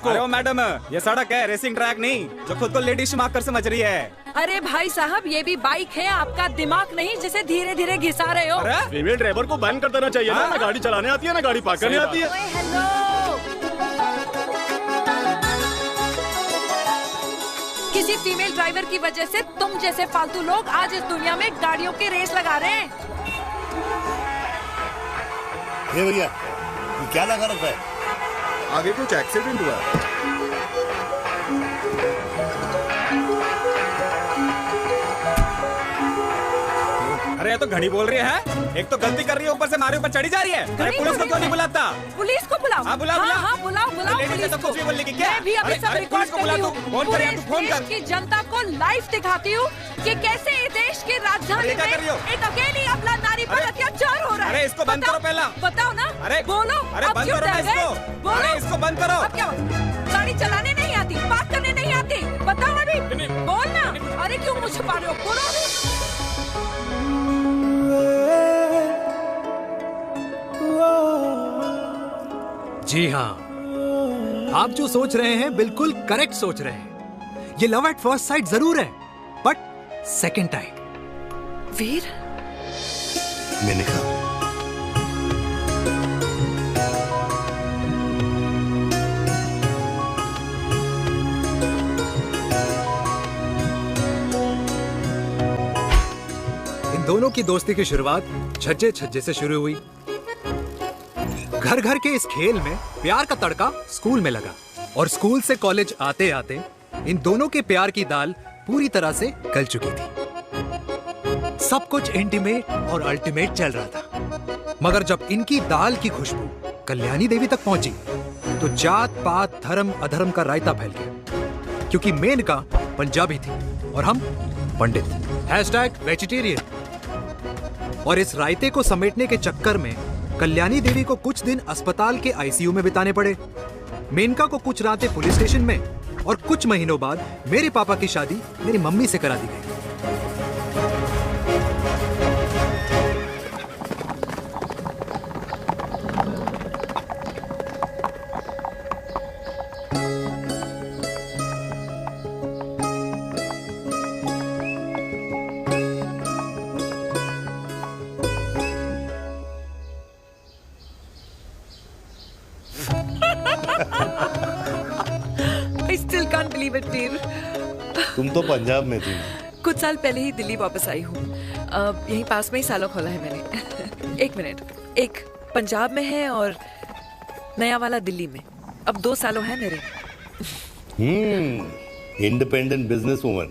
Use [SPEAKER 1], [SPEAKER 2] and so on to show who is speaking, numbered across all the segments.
[SPEAKER 1] इसको।
[SPEAKER 2] अरे ओ मैडम, ये सड़क है, रेसिंग ट्रैक नहीं जो खुद को लेडी शिमाक कर समझ रही है।
[SPEAKER 3] अरे भाई साहब, ये भी बाइक है, आपका दिमाग नहीं जिसे धीरे धीरे घिसा रहे हो।
[SPEAKER 1] फीमेल ड्राइवर को बैन कर देना चाहिए ना। ना गाड़ी चलाने आती है ना गाड़ी पार्क करने आती है।
[SPEAKER 3] हेलो, किसी फीमेल ड्राइवर की वजह से तुम जैसे फालतू लोग आज इस दुनिया में गाड़ियों की रेस लगा रहे हैं।
[SPEAKER 4] ये भैया, ये क्या लगा रखा है?
[SPEAKER 5] आगे कुछ एक्सीडेंट हुआ है।
[SPEAKER 2] अरे ये तो घड़ी बोल रही है, एक तो गलती कर रही है, ऊपर से हमारे ऊपर चढ़ी जा रही है। अरे पुलिस को क्यों नहीं बुलाता?
[SPEAKER 3] पुलिस को बुलाओ।
[SPEAKER 2] हाँ, बुलाओ, बुलाओ।
[SPEAKER 3] हाँ, बुलाओ बुलाओ
[SPEAKER 2] लेडीज
[SPEAKER 3] पुलिस
[SPEAKER 2] तो
[SPEAKER 3] को।
[SPEAKER 2] कुछ भी बोलने की क्या?
[SPEAKER 3] मैं भी अभी
[SPEAKER 2] अरे,
[SPEAKER 3] सब
[SPEAKER 2] अरे,
[SPEAKER 3] रिकॉर्ड
[SPEAKER 2] पुलिस को
[SPEAKER 3] कर
[SPEAKER 2] बुला
[SPEAKER 3] रही
[SPEAKER 2] दो।
[SPEAKER 3] हूँ।
[SPEAKER 2] फोन कर यार, तू फोन कर।
[SPEAKER 3] देश की जनता को लाइव दिखाती हूँ कि कैसे इस देश की राजधानी
[SPEAKER 2] अरे, क्या कर रही हो?
[SPEAKER 3] में एक अकेली अबला नारी पर अत्याचार हो रहा है।
[SPEAKER 2] अरे, इसको बंद करो पहला।
[SPEAKER 3] बताओ ना।
[SPEAKER 2] अरे
[SPEAKER 3] बोलो।
[SPEAKER 2] अरे
[SPEAKER 3] अब
[SPEAKER 2] बंद
[SPEAKER 3] क्यों
[SPEAKER 2] करो ना
[SPEAKER 3] डर गए?
[SPEAKER 2] इसको।
[SPEAKER 3] बोलो।
[SPEAKER 2] अरे इसको बंद करो।
[SPEAKER 3] अब क्या गाड़ी चलाने नहीं आती, बात करने नहीं आती? बताओ अभी, बोल ना। अरे क्यों मुझे छुपा रहे हो? बोलो अभी।
[SPEAKER 6] जी हाँ, आप जो सोच रहे हैं बिल्कुल करेक्ट सोच रहे हैं। ये लव एट फर्स्ट साइट जरूर है, बट सेकंड टाइम।
[SPEAKER 3] वीर,
[SPEAKER 4] मैंने कहा
[SPEAKER 6] इन दोनों की दोस्ती की शुरुआत छज्जे छज्जे से शुरू हुई। घर घर के इस खेल में प्यार का तड़का स्कूल में लगा, और स्कूल से कॉलेज आते आते इन दोनों के प्यार की दाल पूरी तरह से गल चुकी थी। सब कुछ इंटीमेट और अल्टीमेट चल रहा था, मगर जब इनकी दाल की खुशबू कल्याणी देवी तक पहुंची तो जात पात धर्म अधर्म का रायता फैल गया, क्योंकि मेनका पंजाबी थी और हम पंडित। #वेजिटेरियन। और इस रायते को समेटने के चक्कर में कल्याणी देवी को कुछ दिन अस्पताल के आईसीयू में बिताने पड़े। मेनका को कुछ रातें पुलिस स्टेशन में, और कुछ महीनों बाद मेरे पापा की शादी मेरी मम्मी से करा दी गई।
[SPEAKER 3] I still can't believe it, वीर।
[SPEAKER 4] तुम तो पंजाब में थी ना।
[SPEAKER 3] कुछ साल पहले ही दिल्ली वापस आई हूँ। यहीं पास में ही सालों खोला है मैंने। एक मिनट, एक पंजाब में है और नया वाला दिल्ली में। अब 2 सालों है मेरे।
[SPEAKER 4] Independent business woman.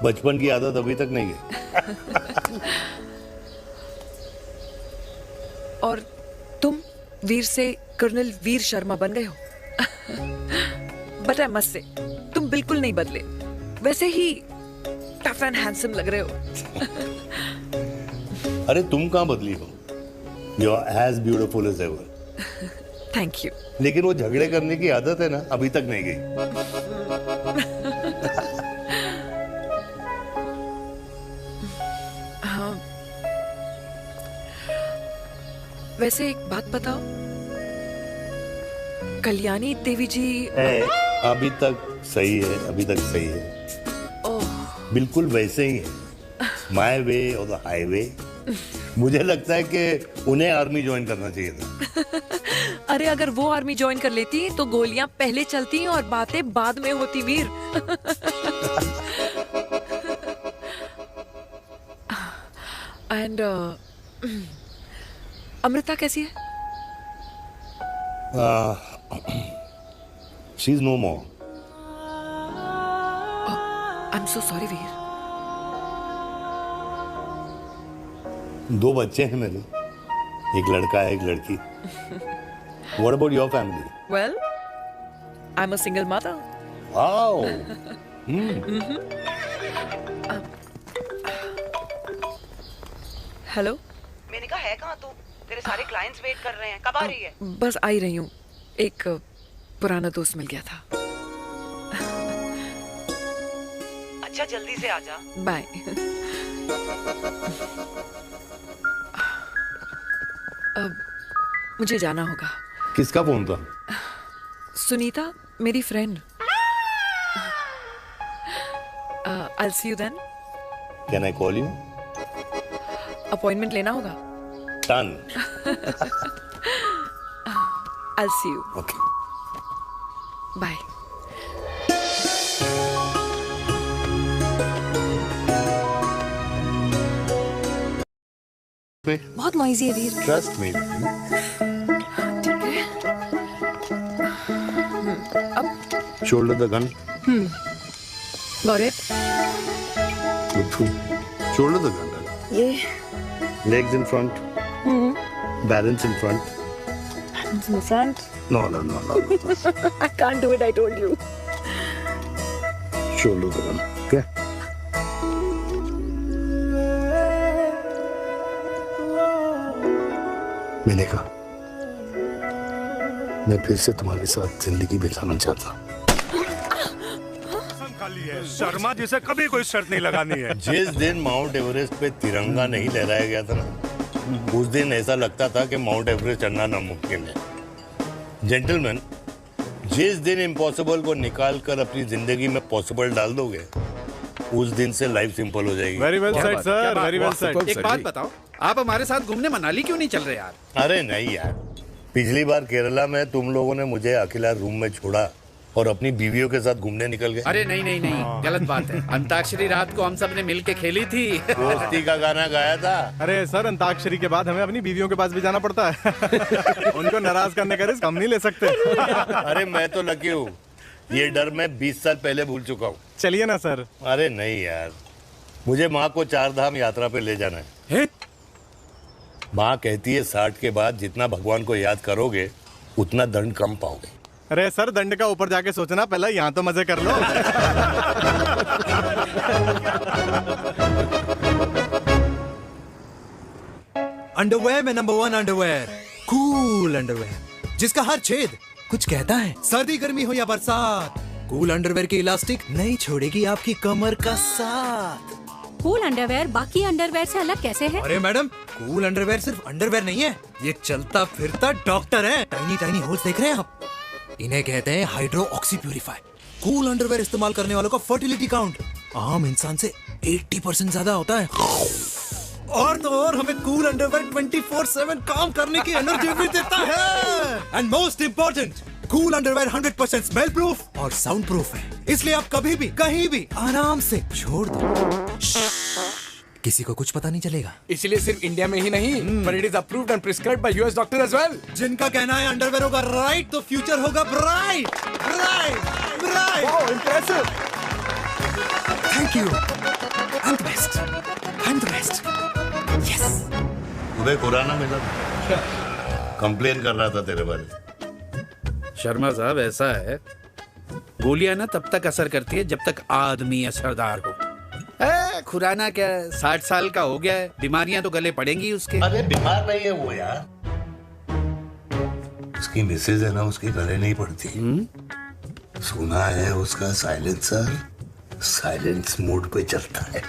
[SPEAKER 4] बचपन की आदत अभी तक नहीं है।
[SPEAKER 3] और तुम वीर से कर्नल वीर शर्मा बन गए हो। बट आई मस्ट से, तुम बिल्कुल नहीं बदले, वैसे ही टफ एंड हैंडसम लग रहे हो।
[SPEAKER 4] अरे तुम कहाँ बदली हो? You are as beautiful as ever.
[SPEAKER 3] Thank you.
[SPEAKER 4] लेकिन वो झगड़े करने की आदत है ना, अभी तक नहीं गई।
[SPEAKER 3] हाँ। वैसे एक बात बताओ, कल्याणी देवी जी
[SPEAKER 4] अभी तक सही है, अभी तक सही है।
[SPEAKER 3] ओह,
[SPEAKER 4] बिल्कुल वैसे ही है, माय वे और द हाईवे। मुझे लगता है कि उन्हें आर्मी ज्वाइन करना चाहिए था।
[SPEAKER 3] अरे अगर वो आर्मी ज्वाइन कर लेती तो गोलियां पहले चलती और बातें बाद में होती, वीर। एंड अमृता कैसी है?
[SPEAKER 4] She is no more.
[SPEAKER 3] I am so sorry Veer.
[SPEAKER 4] 2 बच्चे हैं मेरे, एक लड़का है, एक लड़की। What about your family?
[SPEAKER 3] Well, I'm a single mother.
[SPEAKER 4] Wow.
[SPEAKER 3] Hello.
[SPEAKER 7] मैंने कहा है कहाँ तू? तेरे सारे क्लाइंट्स वेट कर रहे हैं, कब आ रही है?
[SPEAKER 3] बस आ ही रही हूँ, एक पुराना दोस्त मिल गया था।
[SPEAKER 7] अच्छा जल्दी से आ जा।
[SPEAKER 3] बाय। अब मुझे जाना होगा।
[SPEAKER 4] किसका फोन था?
[SPEAKER 3] सुनीता, मेरी friend. I'll see you then.
[SPEAKER 4] Can I call you?
[SPEAKER 3] Appointment लेना होगा।
[SPEAKER 4] Done.
[SPEAKER 3] I'll see you.
[SPEAKER 4] Okay.
[SPEAKER 3] Bye. बहुत नॉइजी है वीर।
[SPEAKER 4] Trust me.
[SPEAKER 3] ठीक है।
[SPEAKER 4] Shoulder the gun.
[SPEAKER 3] Got it.
[SPEAKER 4] Shoulder the gun.
[SPEAKER 3] ये
[SPEAKER 4] Legs in front. Balance in front.
[SPEAKER 3] in the front.
[SPEAKER 4] No.
[SPEAKER 3] I can't do it. I told you.
[SPEAKER 4] Shoulder the gun. Okay. मैंने कहा मैं फिर से तुम्हारे साथ जिंदगी बिताना चाहता हूँ।
[SPEAKER 8] शर्मा जिसे कभी कोई शर्त नहीं लगानी है।
[SPEAKER 4] जिस दिन माउंट एवरेस्ट पे तिरंगा नहीं लहराया गया था ना, उस दिन ऐसा लगता था कि माउंट एवरेस्ट चढ़ना नामुमकिन है। जेंटलमैन, जिस दिन इम्पॉसिबल को निकाल कर अपनी जिंदगी में पॉसिबल डाल दोगे, उस दिन से लाइफ सिंपल हो जाएगी।
[SPEAKER 1] Very well said sir, very well said.
[SPEAKER 5] एक बात बताओ, आप हमारे साथ घूमने मनाली क्यों नहीं चल रहे यार?
[SPEAKER 4] अरे नहीं यार, पिछली बार केरला में तुम लोगों ने मुझे अकेला रूम में छोड़ा और अपनी बीवियों के साथ घूमने निकल गए।
[SPEAKER 5] अरे नहीं, गलत बात है। अंताक्षरी रात को हम सब ने मिल के खेली थी।
[SPEAKER 4] दोस्ती का गाना गाया था।
[SPEAKER 1] अरे सर, अंताक्षरी के बाद हमें अपनी बीवियों के पास भी जाना पड़ता है। उनको नाराज करने का रिस्क हम नहीं ले सकते।
[SPEAKER 4] अरे मैं तो लकी हूँ, ये डर मैं 20 साल पहले भूल चुका हूँ।
[SPEAKER 1] चलिए ना सर।
[SPEAKER 4] अरे नहीं यार, मुझे माँ को 4 धाम यात्रा पे ले जाना है। माँ कहती है 60 के बाद जितना भगवान को याद करोगे उतना दंड कम पाओगे।
[SPEAKER 1] अरे सर, दंड का ऊपर जाके सोचना, पहले यहाँ तो मजे कर लो।
[SPEAKER 6] अंडरवेयर में नंबर 1 अंडरवेयर, कूल अंडरवेयर, जिसका हर छेद कुछ कहता है। सर्दी गर्मी हो या बरसात, कूल अंडरवेयर की इलास्टिक नहीं छोड़ेगी आपकी कमर का साथ।
[SPEAKER 9] कूल अंडरवेयर बाकी अंडरवेयर से अलग कैसे है?
[SPEAKER 6] अरे मैडम, कूल अंडरवेयर सिर्फ अंडरवेयर नहीं है, ये चलता फिरता डॉक्टर है। टाइनी टाइनी होल्स देख रहे हैं आप? इन्हें कहते हैं hydro oxy purifier. Cool underwear इस्तेमाल करने वालों का फर्टिलिटी काउंट आम इंसान से 80% ज्यादा होता है। और तो और हमें कूल अंडरवेयर 24/7 काम करने की एनर्जी भी देता है। And most important, cool underwear 100% smell proof और साउंड प्रूफ है, इसलिए आप कभी भी कहीं भी आराम से छोड़ दो, किसी को कुछ पता नहीं चलेगा।
[SPEAKER 2] इसलिए सिर्फ इंडिया में ही नहीं, पर it is approved and prescribed by US doctor as well.
[SPEAKER 6] जिनका कहना है अंडरवेयर होगा राइट तो फ्यूचर होगा bright. Oh impressive, thank you. I am the best, I am the best. Yes.
[SPEAKER 4] तुम्हें खुराना मिला था, कंप्लेन कर रहा था तेरे बारे में।
[SPEAKER 5] शर्मा साहब, ऐसा है, गोलियां ना तब तक असर करती है जब तक आदमी असरदार हो। खुराना क्या, 60 साल का हो गया है, बीमारियां तो गले पड़ेंगी उसके।
[SPEAKER 4] अरे बीमार नहीं है वो यार, उसकी मिसेज है ना, उसके गले नहीं पड़ती। सुना है उसका साइलेंसर साइलेंस मोड पे चलता है।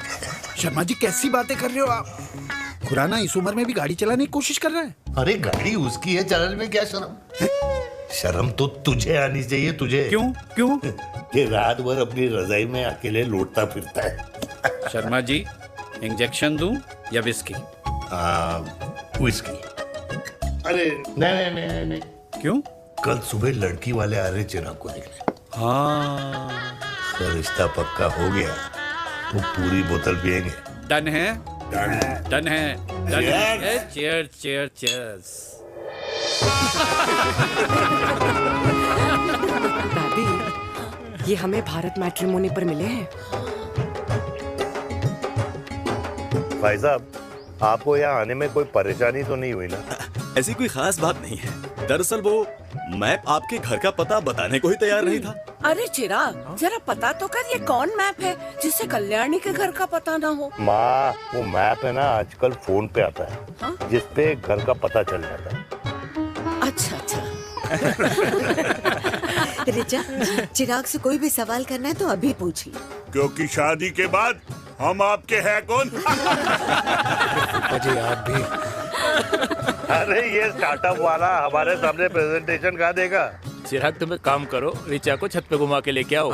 [SPEAKER 5] शर्मा जी, कैसी बातें कर रहे हो आप? खुराना इस उम्र में भी गाड़ी चलाने की कोशिश कर रहा है।
[SPEAKER 4] अरे गाड़ी उसकी है, चलाने में क्या शर्म? शर्म तो तुझे आनी चाहिए। तुझे
[SPEAKER 5] क्यों?
[SPEAKER 4] ये रात भर अपनी रजाई में अकेले लौटता फिरता है।
[SPEAKER 5] शर्मा जी, इंजेक्शन दूं या विस्की?
[SPEAKER 4] विस्की। अरे नहीं।
[SPEAKER 5] क्यों?
[SPEAKER 4] कल सुबह लड़की वाले आ रहे चिराग को देखने।
[SPEAKER 5] हाँ,
[SPEAKER 4] तो रिश्ता पक्का हो गया तो पूरी बोतल पिएंगे।
[SPEAKER 5] डन है।
[SPEAKER 4] Cheers.
[SPEAKER 5] चीयर्स।
[SPEAKER 7] दादी, ये हमें भारत मैट्रिमोनी पर मिले हैं।
[SPEAKER 4] भाई साहब, आपको यहाँ आने में कोई परेशानी तो नहीं हुई ना?
[SPEAKER 1] ऐसी कोई खास बात नहीं है। दरअसल वो मैप आपके घर का पता बताने को ही तैयार नहीं था।
[SPEAKER 7] अरे चिराग, जरा पता तो कर, ये कौन मैप है जिससे कल्याणी के घर का पता ना हो?
[SPEAKER 4] माँ, वो मैप है ना, आजकल फोन पे आता है, जिसपे घर का पता चल जाता है।
[SPEAKER 7] अच्छा।
[SPEAKER 9] रिचा, चिराग से कोई भी सवाल करना है तो अभी पूछिए,
[SPEAKER 8] क्योंकि शादी के बाद हम आपके हैं कौन?
[SPEAKER 6] अजय आप भी।
[SPEAKER 4] अरे ये स्टार्टअप वाला हमारे सामने प्रेजेंटेशन कहाँ देगा?
[SPEAKER 10] चिराग तुम एक काम करो, रिचा को छत पे घुमा के लेके आओ।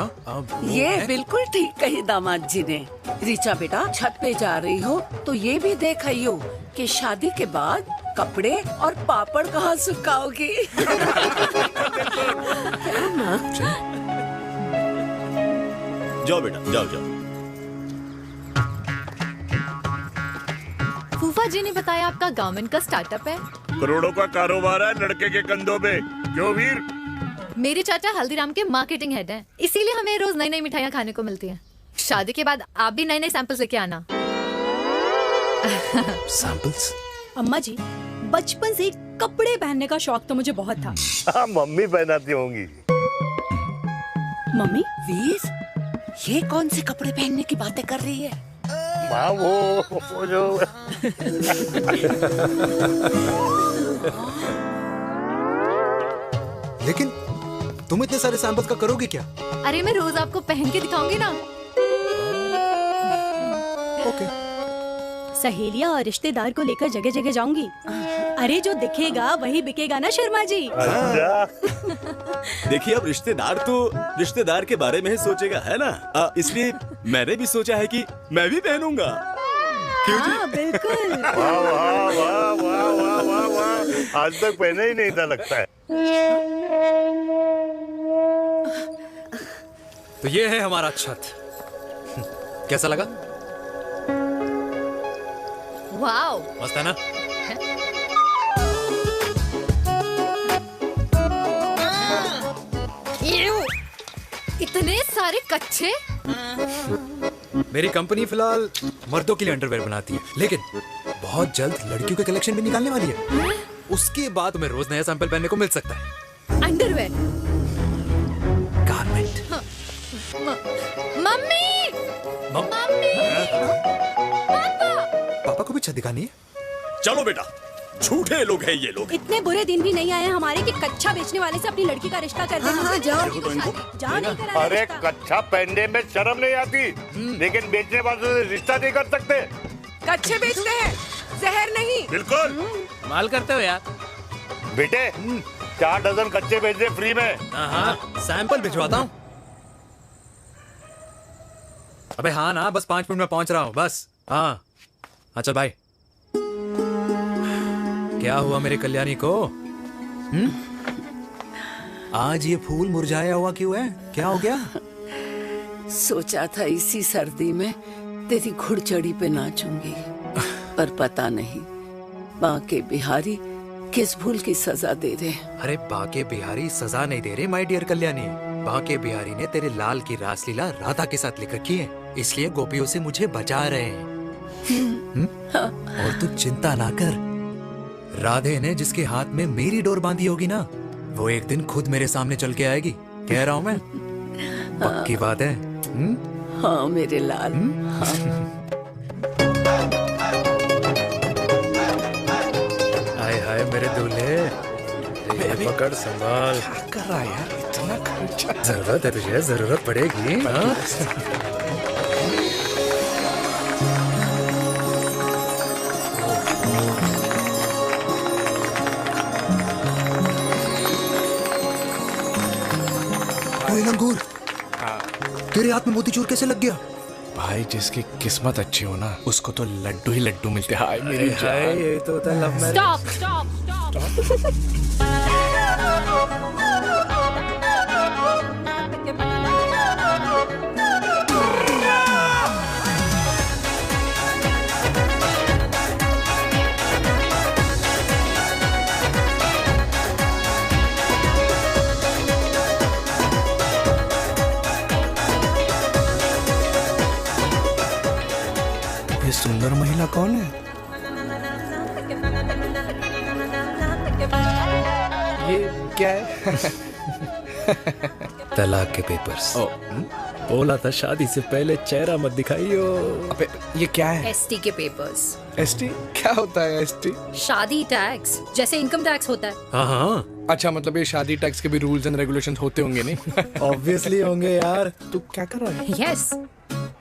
[SPEAKER 7] ये बिल्कुल ठीक कही दामाद जी ने। रिचा बेटा, छत पे जा रही हो तो ये भी देख आइयो कि शादी के बाद कपड़े और पापड़ कहाँ सुखाओगी।
[SPEAKER 11] जाओ बेटा, जाओ जाओ।
[SPEAKER 12] फूफा जी ने बताया आपका गारमेंट का स्टार्टअप है।
[SPEAKER 8] करोड़ों का कारोबार है लड़के के कंधों पे। क्यों वीर?
[SPEAKER 12] मेरे चाचा हल्दीराम के मार्केटिंग हेड हैं, इसीलिए हमें रोज नई नई मिठाइयाँ खाने को मिलती हैं। शादी के बाद आप भी नए नए सैंपल्स लेके आना।
[SPEAKER 11] सैंपल्स?
[SPEAKER 13] अम्मा जी, बचपन से कपड़े पहनने का शौक तो मुझे बहुत था।
[SPEAKER 4] हाँ, मम्मी पहनाती होंगी।
[SPEAKER 13] मम्मी?
[SPEAKER 7] वीर, ये कौन से कपड़े पहनने की बातें कर रही है?
[SPEAKER 4] माँ वो जो
[SPEAKER 6] लेकिन तुम इतने सारे सैंपल्स का करोगी क्या?
[SPEAKER 12] अरे मैं रोज आपको पहन के दिखाऊंगी ना।
[SPEAKER 6] ओके।
[SPEAKER 13] सहेलियां और रिश्तेदार को लेकर जगह जगह जाऊंगी। अरे जो दिखेगा वही बिकेगा ना शर्मा जी।
[SPEAKER 11] देखिए, अब रिश्तेदार तो रिश्तेदार के बारे में ही सोचेगा, है ना? इसलिए मैंने भी सोचा है कि मैं भी पहनूंगा। क्यों जी?
[SPEAKER 13] हाँ, बिल्कुल।
[SPEAKER 4] वाह वाह वाह वाह वाह वाह वाह, आज तक पहने ही नहीं था लगता है।
[SPEAKER 6] तो ये है हमारा छत। कैसा लगा?
[SPEAKER 12] वाओ,
[SPEAKER 6] मस्त है ना?
[SPEAKER 12] इतने सारे कच्चे।
[SPEAKER 6] मेरी कंपनी फिलहाल मर्दों के लिए अंडरवेयर बनाती है, लेकिन बहुत जल्द लड़कियों के कलेक्शन भी निकालने वाली है। उसके बाद तुम्हें रोज नया सैंपल पहनने को मिल सकता है।
[SPEAKER 12] अंडरवेयर?
[SPEAKER 6] गारमेंट।
[SPEAKER 12] मम्मी, मम्मी,
[SPEAKER 6] पापा को भी छत दिखानी है।
[SPEAKER 11] चलो बेटा, झूठे लोग हैं ये लोग।
[SPEAKER 13] इतने बुरे दिन भी नहीं आए हमारे कि कच्चा बेचने वाले से अपनी लड़की का रिश्ता कर देना।
[SPEAKER 9] हाँ, जाओ।
[SPEAKER 13] जाओ, नहीं करा
[SPEAKER 4] अरे
[SPEAKER 13] रिश्ता।
[SPEAKER 4] कच्चा पहनने में शर्म नहीं आती, लेकिन बेचने वालों से रिश्ता नहीं कर सकते।
[SPEAKER 7] कच्चे बेचते हैं, जहर नहीं।
[SPEAKER 8] बिल्कुल।
[SPEAKER 10] माल करते हो यार।
[SPEAKER 4] बेटे, 4 डजन कच्चे बेच दे फ्री में।
[SPEAKER 6] हाँ, सैंपल भिजवाता हूँ। अबे हाँ ना, बस 5 मिनट में पहुंच रहा हूँ बस। हाँ, अच्छा भाई। क्या हुआ मेरे कल्याणी को? आज ये फूल मुरझाया हुआ क्यों है? क्या हो गया?
[SPEAKER 7] सोचा था इसी सर्दी में तेरी घुड़चड़ी पे नाचूंगी, पर पता नहीं बाके बिहारी किस भूल की सजा दे रहे।
[SPEAKER 6] अरे बाके बिहारी सजा नहीं दे रहे माय डियर कल्याणी। बाके बिहारी ने तेरे लाल की रासलीला राधा के साथ लिख रखी है, इसलिए गोपियों से मुझे बचा रहे हैं। और तू चिंता ना कर, राधे ने जिसके हाथ में मेरी डोर बांधी होगी ना, वो एक दिन खुद मेरे सामने चल के आएगी। कह रहा हूँ मैं, पक्की बात है।
[SPEAKER 7] हाँ मेरे लाल।
[SPEAKER 6] हाय हाय मेरे दूल्हे, पकड़ संभाल।
[SPEAKER 1] क्या कर रहा है यार, इतना खर्चा?
[SPEAKER 6] जरूरत है तुझे, जरूरत पड़ेगी। हाँ? अंगूर, तेरे हाथ में मोतीचूर कैसे लग गया?
[SPEAKER 1] भाई, जिसकी किस्मत अच्छी हो ना, उसको तो लड्डू ही लड्डू मिलते हैं। हाय मेरी
[SPEAKER 6] हाय,
[SPEAKER 1] जान।
[SPEAKER 6] ये तो होता है love marriage.
[SPEAKER 12] Stop stop stop.
[SPEAKER 1] ये सुंदर महिला कौन है? ये क्या है?
[SPEAKER 6] तलाक के पेपर्स।
[SPEAKER 10] बोला था शादी से पहले चेहरा मत दिखाइयो।
[SPEAKER 1] अबे ये क्या है?
[SPEAKER 12] एसटी के पेपर्स।
[SPEAKER 1] एसटी क्या होता है? एसटी
[SPEAKER 12] शादी टैक्स, जैसे इनकम टैक्स होता है।
[SPEAKER 6] हाँ हाँ,
[SPEAKER 1] अच्छा, मतलब ये शादी टैक्स के भी रूल्स एंड रेगुलेशंस होते होंगे नहीं?
[SPEAKER 6] ऑब्वियसली होंगे यार।
[SPEAKER 1] तू क्या कर रहा है?
[SPEAKER 12] यस।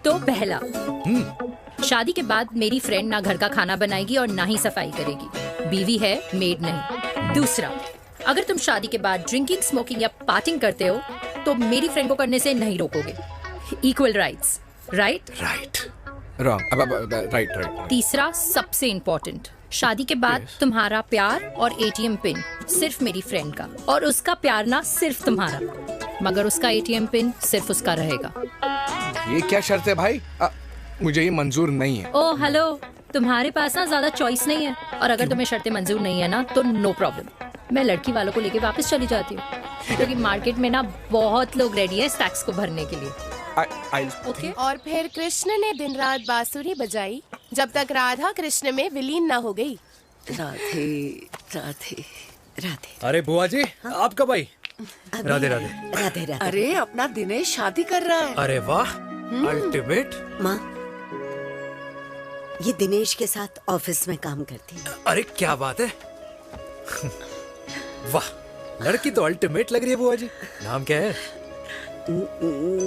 [SPEAKER 12] तो पहला, शादी के बाद मेरी फ्रेंड ना घर का खाना बनाएगी और ना ही सफाई करेगी, बीवी है, मेड नहीं। दूसरा,
[SPEAKER 14] अगर तुम शादी के बाद ड्रिंकिंग, स्मोकिंग या पार्टिंग करते हो तो मेरी फ्रेंड को करने से नहीं रोकोगे। Equal rights, right?
[SPEAKER 10] Right. Wrong. Right.
[SPEAKER 14] तीसरा सबसे इम्पोर्टेंट, शादी के बाद तुम्हारा प्यार और ATM पिन सिर्फ मेरी फ्रेंड का, और उसका प्यार ना सिर्फ तुम्हारा, मगर उसका ATM पिन सिर्फ उसका रहेगा।
[SPEAKER 15] ये क्या शर्त है भाई? मुझे ये मंजूर नहीं है।
[SPEAKER 14] ओ हेलो, तुम्हारे पास ना ज्यादा चॉइस नहीं है, और अगर तुम्हें शर्तें मंजूर नहीं है ना तो नो प्रॉब्लम, मैं लड़की वालों को लेके वापस चली जाती हूँ, क्योंकि मार्केट में ना बहुत लोग रेडी है टैक्स को भरने के लिए।
[SPEAKER 16] ओके। और फिर कृष्ण ने दिन रात बांसुरी बजाई जब तक राधा कृष्ण में विलीन ना हो गई।
[SPEAKER 7] राधे राधे राधे।
[SPEAKER 10] अरे बुआ जी, आप कब आई?
[SPEAKER 6] राधे राधे।
[SPEAKER 9] राधे राधे।
[SPEAKER 7] अरे अपना दिनेश शादी कर रहा है।
[SPEAKER 10] अरे वाह, अल्टीमेट।
[SPEAKER 9] माँ, ये दिनेश के साथ ऑफिस में काम करती है।
[SPEAKER 10] अरे क्या बात है, वाह, लड़की तो अल्टीमेट लग रही है बुआ जी। नाम क्या है?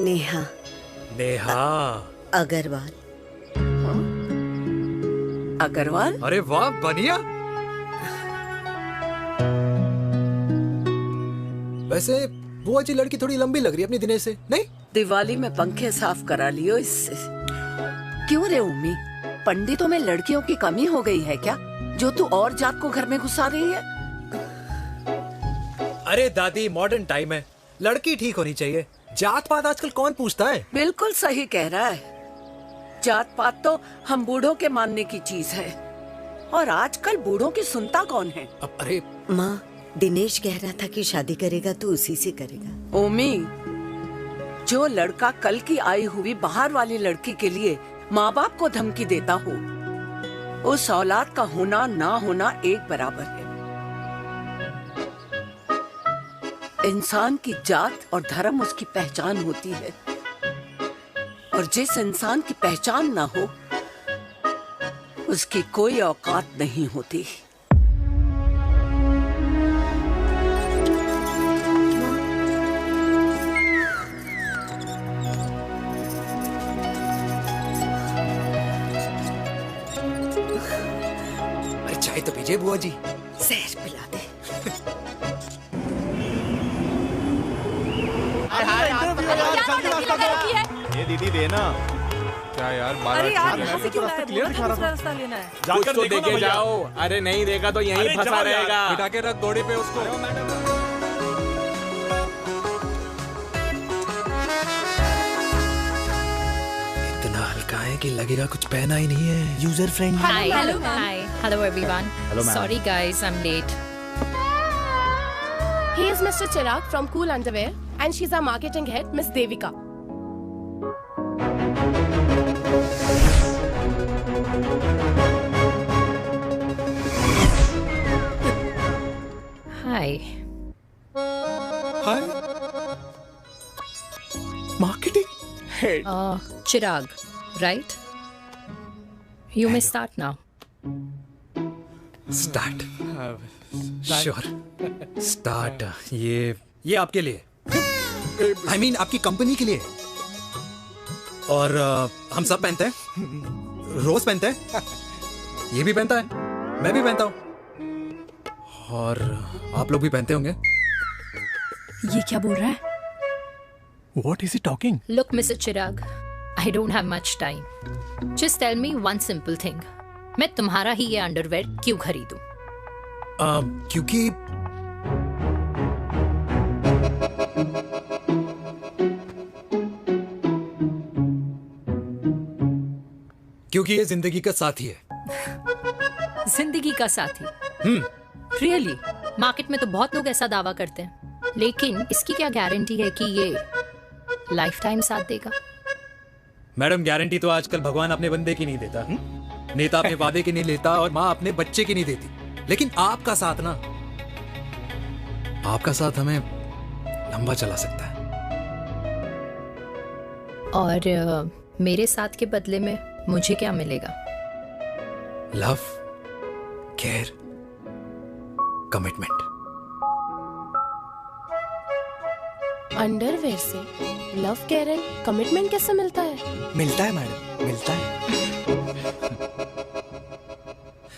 [SPEAKER 9] नेहा।
[SPEAKER 10] नेहा
[SPEAKER 9] अग्रवाल।
[SPEAKER 7] अग्रवाल?
[SPEAKER 6] अरे वाह, बढ़िया।
[SPEAKER 10] वैसे बुआ जी लड़की थोड़ी लंबी लग रही है अपनी दिनेश से, नहीं?
[SPEAKER 7] दिवाली में पंखे साफ करा लियो इससे। क्यों रे उम्मी, पंडितों में लड़कियों की कमी हो गई है क्या, जो तू और जात को घर में घुसा रही है?
[SPEAKER 10] अरे दादी, मॉडर्न टाइम है, लड़की ठीक होनी चाहिए। जात पात आजकल कौन पूछता है?
[SPEAKER 7] बिल्कुल सही कह रहा है। जात पात तो हम बूढ़ों के मानने की चीज है, और आजकल बूढ़ों की सुनता कौन है?
[SPEAKER 10] अरे
[SPEAKER 9] माँ, दिनेश कह रहा था कि शादी करेगा तो उसी से करेगा।
[SPEAKER 7] ओमी, जो लड़का कल की आई हुई बाहर वाली लड़की के लिए माँ बाप को धमकी देता हो, उस औलाद का होना ना होना एक बराबर है। इंसान की जात और धर्म उसकी पहचान होती है, और जिस इंसान की पहचान ना हो उसकी कोई औकात नहीं होती।
[SPEAKER 10] अरे चाय तो पीजिए बुआ जी।
[SPEAKER 9] जहर पिला दे।
[SPEAKER 1] ये दीदी देना। क्या यार,
[SPEAKER 3] अरे यार, यहाँ से क्यों लाए? बोला था दूसरा रास्ता लेना है।
[SPEAKER 2] जाकर तो देखे जाओ। अरे नहीं देखा तो यहीं फंसा रहेगा।
[SPEAKER 1] बिठा के रख घोड़े पे उसको।
[SPEAKER 10] इतना हल्का है कि लगेगा कुछ पहना ही नहीं है। User friendly.
[SPEAKER 14] Hi, hello everyone. Sorry guys, I'm late.
[SPEAKER 16] He is Mr. Chirag from Cool Underwear, and she's our marketing head, Miss Devika.
[SPEAKER 14] Hi.
[SPEAKER 10] Hi. Marketing head.
[SPEAKER 14] Chirag, right? You may start now.
[SPEAKER 10] Start. Sure. Start. ये आपके लिए। I mean आपकी company के लिए। और हम सब पहनते हैं। रोज पहनते हैं। ये भी पहनता है। मैं भी पहनता हूँ। और आप लोग भी पहनते होंगे।
[SPEAKER 13] ये क्या बोल रहा है?
[SPEAKER 1] What is he talking?
[SPEAKER 14] Look, Mr. Chirag, I don't have much time. Just tell me one simple thing. मैं तुम्हारा ही ये अंडरवेयर क्यों खरीदूं?
[SPEAKER 10] क्योंकि ये जिंदगी का साथी है।
[SPEAKER 14] जिंदगी का साथी? रियली? मार्केट में तो बहुत लोग ऐसा दावा करते हैं, लेकिन इसकी क्या गारंटी है कि ये लाइफ टाइम साथ देगा?
[SPEAKER 6] मैडम, गारंटी तो आजकल भगवान अपने बंदे की नहीं देता, नेता अपने वादे की नहीं लेता, और माँ अपने बच्चे की नहीं देती। लेकिन आपका साथ ना, आपका साथ हमें लंबा चला सकता है।
[SPEAKER 14] और मेरे साथ के बदले में मुझे क्या मिलेगा?
[SPEAKER 6] Love, care, commitment.
[SPEAKER 16] अंडरवेयर से लव, केयर एंड कमिटमेंट कैसे मिलता है?
[SPEAKER 10] मिलता है मैडम, मिलता है।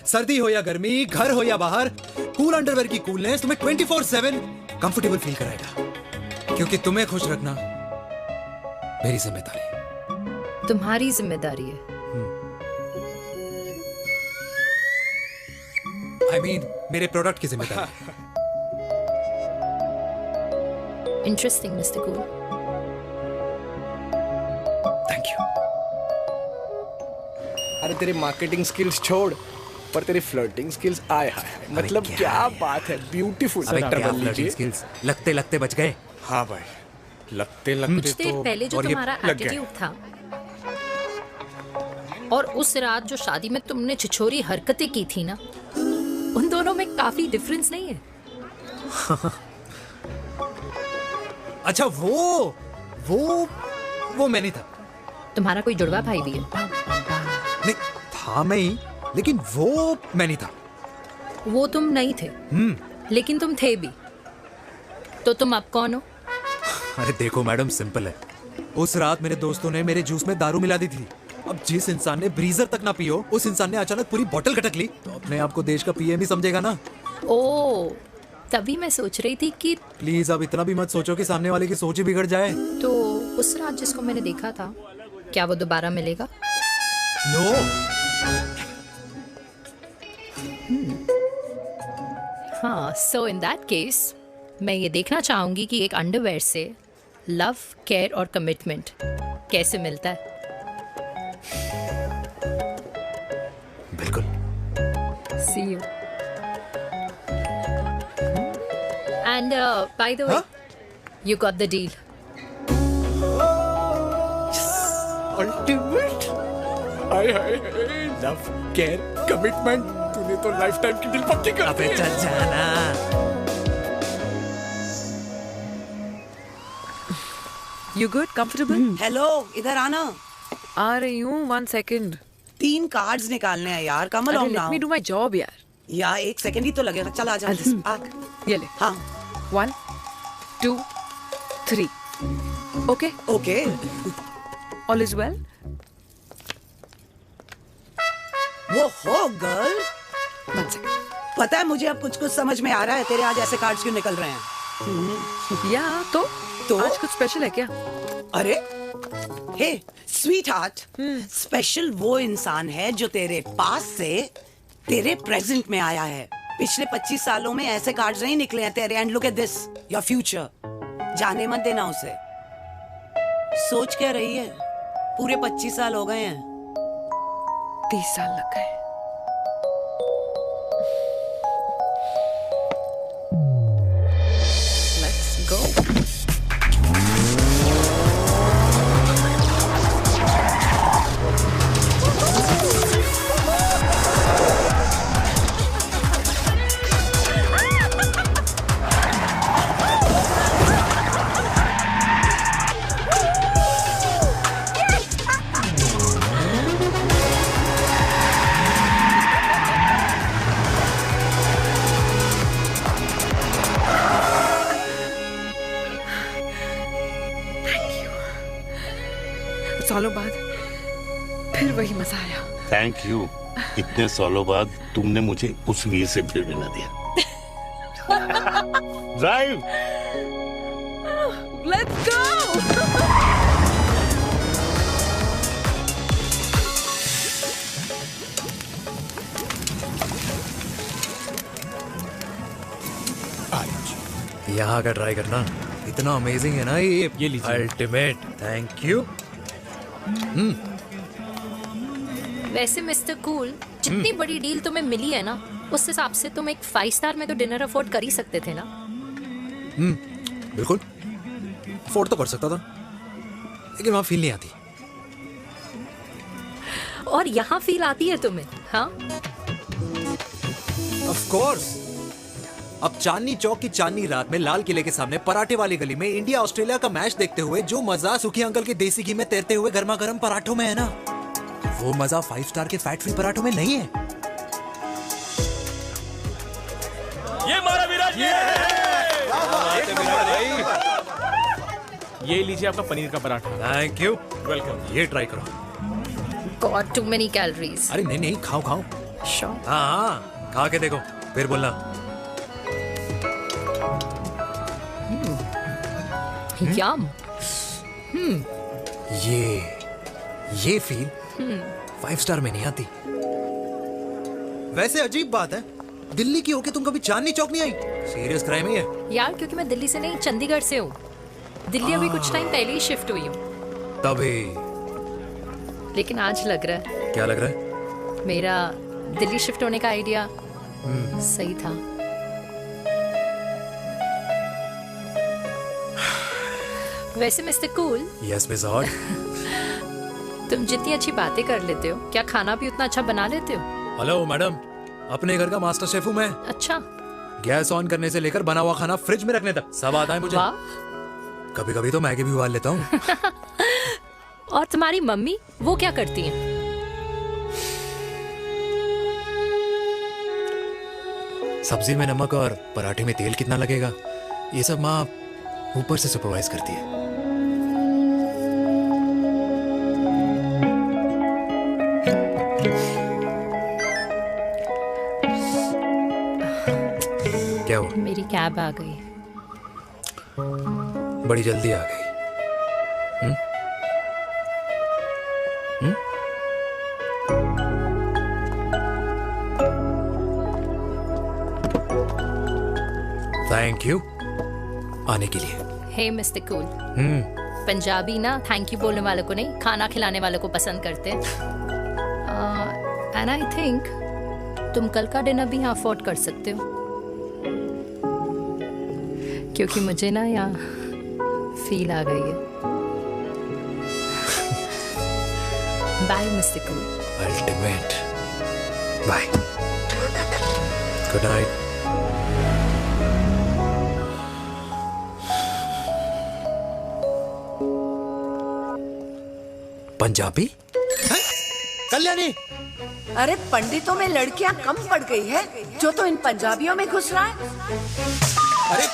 [SPEAKER 6] सर्दी हो या गर्मी, घर हो या बाहर,
[SPEAKER 10] कूल अंडरवेयर की कूलनेस तुम्हें 24/7 कंफर्टेबल फील कराएगा, क्योंकि तुम्हें खुश रखना मेरी जिम्मेदारी है।
[SPEAKER 14] तुम्हारी जिम्मेदारी है।
[SPEAKER 10] I mean, मेरे प्रोडक्ट की जिम्मेदारी है।
[SPEAKER 14] Interesting mister cool.
[SPEAKER 10] Thank you.
[SPEAKER 15] अरे तेरी मार्केटिंग स्किल्स छोड़, पर तेरी फ्लर्टिंग स्किल्स आए हाय, मतलब क्या बात है, ब्यूटीफुल।
[SPEAKER 10] स्किल्स लगते लगते बच गए।
[SPEAKER 15] हाँ भाई, लगते
[SPEAKER 14] कुछ
[SPEAKER 15] लगते
[SPEAKER 14] देर
[SPEAKER 15] तो
[SPEAKER 14] पहले जो
[SPEAKER 15] और ये
[SPEAKER 14] तुम्हारा
[SPEAKER 15] लग गए।
[SPEAKER 14] एटीट्यूड था और उस रात जो शादी में तुमने छिछोरी हरकतें की थी ना, उन दोनों में काफी डिफरेंस नहीं है?
[SPEAKER 10] अच्छा वो मैं नहीं था।
[SPEAKER 14] तुम्हारा कोई जुड़वा भाई भी है?
[SPEAKER 10] नहीं था मैं ही, लेकिन वो मैं नहीं था।
[SPEAKER 14] वो तुम नहीं थे, लेकिन तुम थे भी। तो तुम अब कौन हो?
[SPEAKER 10] अरे देखो मैडम, सिंपल है। उस रात मेरे दोस्तों ने मेरे जूस में दारू मिला दी थी। अब जिस इंसान ने ब्रीजर तक ना पियो, उस इंसान ने अचानक पूरी बोतल खटक ली, तो अपने आप को देश का पीएम ही समझेगा ना।
[SPEAKER 14] ओ, तभी मैं सोच रही थी कि
[SPEAKER 10] प्लीज अब इतना भी मत सोचो कि सामने वाले की सोच ही बिगड़ जाए।
[SPEAKER 14] तो उस रात जिसको मैंने देखा था, क्या वो दोबारा मिलेगा?
[SPEAKER 10] नो।
[SPEAKER 14] हाँ, सो इन दैट केस मैं ये देखना चाहूंगी कि एक अंडरवेयर से लव, केयर और कमिटमेंट कैसे मिलता है।
[SPEAKER 10] बिल्कुल।
[SPEAKER 14] See you. And by the way, you got the deal.
[SPEAKER 15] Ultimate. Hi hi hi, love, care, commitment, तूने तो लाइफ टाइम की डील पक्की कर दी।
[SPEAKER 10] अबे चल जाना।
[SPEAKER 3] You good? Comfortable?
[SPEAKER 17] हेलो, इधर आना।
[SPEAKER 3] आ रही हूँ, 1 second.
[SPEAKER 17] 3 कार्ड्स निकालने हैं यार, कम
[SPEAKER 3] अरे,
[SPEAKER 17] along
[SPEAKER 3] let
[SPEAKER 17] now।
[SPEAKER 3] me do my job यार.
[SPEAKER 17] यार 1 सेकंड ही तो लगेगा, चल आ जा। आ।
[SPEAKER 3] ये ले.
[SPEAKER 17] हाँ।
[SPEAKER 3] 1, 2, 3. Okay?
[SPEAKER 17] Okay.
[SPEAKER 3] All is well?
[SPEAKER 17] वो हो गर्ल।
[SPEAKER 3] 1 second.
[SPEAKER 17] पता है मुझे अब कुछ समझ में आ रहा है, तेरे आज ऐसे कार्ड्स क्यों निकल रहे हैं।
[SPEAKER 3] या तो आज कुछ स्पेशल है क्या?
[SPEAKER 17] अरे हे स्वीट हार्ट, स्पेशल वो इंसान है जो तेरे पास से तेरे प्रेजेंट में आया है। पिछले 25 सालों में ऐसे कार्ड्स नहीं निकले हैं तेरे। And look at this, your future. जाने मत देना उसे। सोच क्या रही है, पूरे 25 साल हो गए हैं।
[SPEAKER 3] 30 साल लग गए। Let's go. सालों बाद फिर वही मजा आया।
[SPEAKER 4] Thank you. इतने सालों बाद तुमने मुझे उस वीर से फिर मिला दिया। ड्राइव।
[SPEAKER 3] Let's go.
[SPEAKER 10] यहाँ का ट्राई करना, इतना अमेजिंग है ना ये लीजिए। अल्टीमेट। Thank you.
[SPEAKER 14] वैसे मिस्टर कूल, जितनी बड़ी डील तुम्हें मिली है ना, उस हिसाब से तुम एक 5 स्टार में तो डिनर अफोर्ड कर ही सकते थे ना।
[SPEAKER 10] बिल्कुल अफोर्ड तो कर सकता था, लेकिन वहां फील नहीं आती।
[SPEAKER 14] और यहाँ फील आती है तुम्हें? हाँ,
[SPEAKER 10] ऑफ कोर्स। अब चांदनी चौक की चांदनी रात में लाल किले के सामने पराठे वाली गली में इंडिया ऑस्ट्रेलिया का मैच देखते हुए जो मजा सुखी अंकल के देसी घी में तैरते हुए गर्मा गर्म पराठों में है ना, वो मजा 5 स्टार के फैट फ्री पराठों में नहीं है।
[SPEAKER 11] ये मारा विराज।
[SPEAKER 1] ये लीजिए आपका पनीर का पराठा।
[SPEAKER 10] Thank you.
[SPEAKER 1] वेलकम।
[SPEAKER 10] ये ट्राई करो।
[SPEAKER 14] God too many calories.
[SPEAKER 10] अरे नहीं नहीं, खाओ खाओ।
[SPEAKER 14] Sure.
[SPEAKER 10] हाँ खा के देखो, फिर बोलना
[SPEAKER 14] यम।
[SPEAKER 6] ये फील 5 स्टार में नहीं आती। वैसे अजीब बात है, दिल्ली की होके तुम कभी चांदनी चौक नहीं आई? सीरियस क्राइम ही है
[SPEAKER 14] यार, क्योंकि मैं दिल्ली से नहीं चंडीगढ़ से हूँ। दिल्ली अभी कुछ टाइम पहले ही शिफ्ट हुई हूँ।
[SPEAKER 6] तभी।
[SPEAKER 14] लेकिन आज लग रहा है।
[SPEAKER 6] क्या लग रहा है?
[SPEAKER 14] मेरा दिल्ली शिफ्ट होने का आइडिया सही था। वैसे mister cool.
[SPEAKER 6] Yes miss hot.
[SPEAKER 14] तुम जितनी अच्छी बातें कर लेते हो, क्या खाना भी उतना अच्छा बना लेते हो?
[SPEAKER 6] हेलो मैडम, अपने घर का मास्टर शेफ हूँ मैं।
[SPEAKER 14] अच्छा।
[SPEAKER 6] गैस ऑन करने से लेकर बना हुआ खाना फ्रिज में रखने तक सब आता है मुझे। कभी कभी तो मैगी भी उबाल लेता हूँ।
[SPEAKER 14] और तुम्हारी मम्मी वो क्या करती हैं?
[SPEAKER 6] सब्जी में नमक और पराठे में तेल कितना लगेगा, ये सब माँ ऊपर से सुपरवाइज करती है। क्या हुआ?
[SPEAKER 14] मेरी कैब आ गई।
[SPEAKER 6] बड़ी जल्दी आ गई। थैंक यू आने के लिए।
[SPEAKER 14] हे मिस्टर कूल, पंजाबी ना थैंक यू बोलने वालों को नहीं, खाना खिलाने वालों को पसंद करते हैं। एंड आई थिंक तुम कल का डिनर भी यहाँ अफोर्ड कर सकते हो, क्योंकि मुझे ना यहाँ फील आ गई है। Bye mister cool.
[SPEAKER 6] Ultimate. Bye. Good night. Punjabi?
[SPEAKER 17] Kalyani, अरे पंडितों में लड़कियां कम पड़ गई है जो तो इन पंजाबियों में घुस रहा है।
[SPEAKER 6] अरे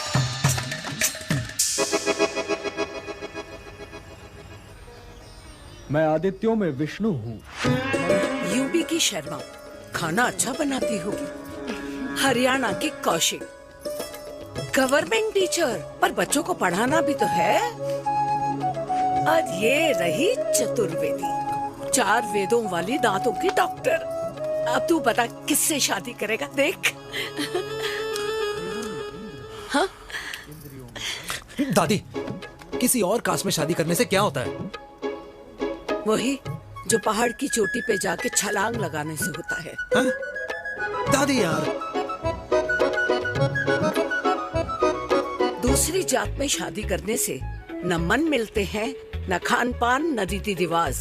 [SPEAKER 15] मैं आदित्यों में विष्णु हूँ।
[SPEAKER 17] यूपी की शर्मा खाना अच्छा बनाती होगी। हरियाणा की कौशिक गवर्नमेंट टीचर, पर बच्चों को पढ़ाना भी तो है। और ये रही चतुर्वेदी, 4 वेदों वाली दांतों की डॉक्टर। अब तू बता किससे शादी करेगा? देख। हाँ?
[SPEAKER 6] दादी, किसी और कास्ट में शादी करने से क्या होता है?
[SPEAKER 17] वही जो पहाड़ की चोटी पे जाके छलांग लगाने से होता है।
[SPEAKER 6] हाँ? दादी यार,
[SPEAKER 17] दूसरी जात में शादी करने से न मन मिलते हैं, न खान पान, न रीति रिवाज।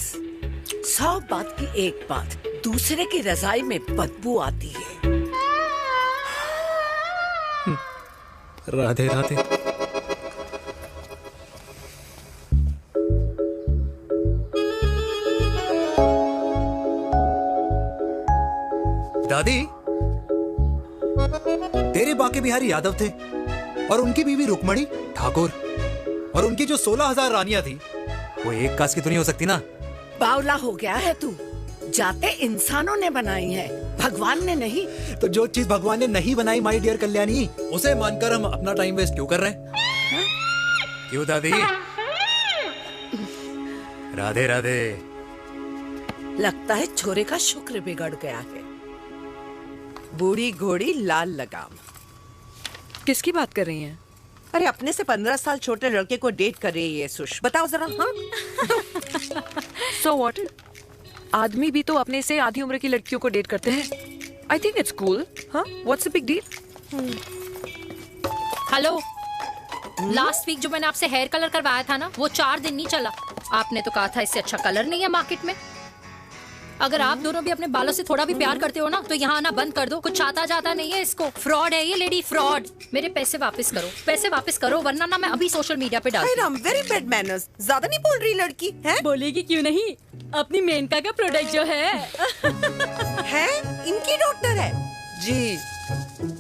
[SPEAKER 17] 100 बात की एक बात, दूसरे की रजाई में बदबू आती है।
[SPEAKER 6] राधे राधे। दादी, तेरे बाके बिहारी यादव थे और उनकी बीवी रुक्मणी ठाकुर, और उनकी जो 16,000 रानियां थी वो एक कास्ट की तो नहीं हो सकती ना?
[SPEAKER 17] बावला हो गया है तू। जाते इंसानों ने बनाई है, भगवान ने नहीं।
[SPEAKER 6] तो जो चीज भगवान ने नहीं बनाई माय डियर कल्याणी, उसे मानकर हम अपना टाइम वेस्ट क्यों कर रहे हैं? क्यों दादी? राधे राधे।
[SPEAKER 17] लगता है छोरे का शुक्र बिगड़ गया है। बूढ़ी घोड़ी लाल लगाम।
[SPEAKER 3] किसकी बात कर रही हैं?
[SPEAKER 18] अरे अपने से 15 साल छोटे लड़के को डेट कर रही है सुश। बताओ जरा। हाँ?
[SPEAKER 3] So what? आदमी भी तो अपने से आधी उम्र की लड़कियों को डेट करते हैं। I think it's cool. हाँ? What's the big deal?
[SPEAKER 14] Hello, last week जो मैंने आपसे हेयर कलर करवाया था ना, वो 4 दिन नहीं चला। आपने तो कहा था इससे अच्छा कलर नहीं है मार्केट में। अगर आप दोनों भी अपने बालों से थोड़ा भी प्यार करते हो ना, तो यहाँ आना बंद कर दो। कुछ आता जाता नहीं है इसको। फ्रॉड है ये लेडी, फ्रॉड। मेरे पैसे वापस करो, पैसे वापस करो, वरना ना मैं अभी सोशल मीडिया पे डाल।
[SPEAKER 18] Very bad manners. ज्यादा नहीं बोल रही लड़की है?
[SPEAKER 13] बोलेगी क्यों नहीं? अपनी मेनका का प्रोडक्ट जो है
[SPEAKER 18] इनकी डॉक्टर है जी।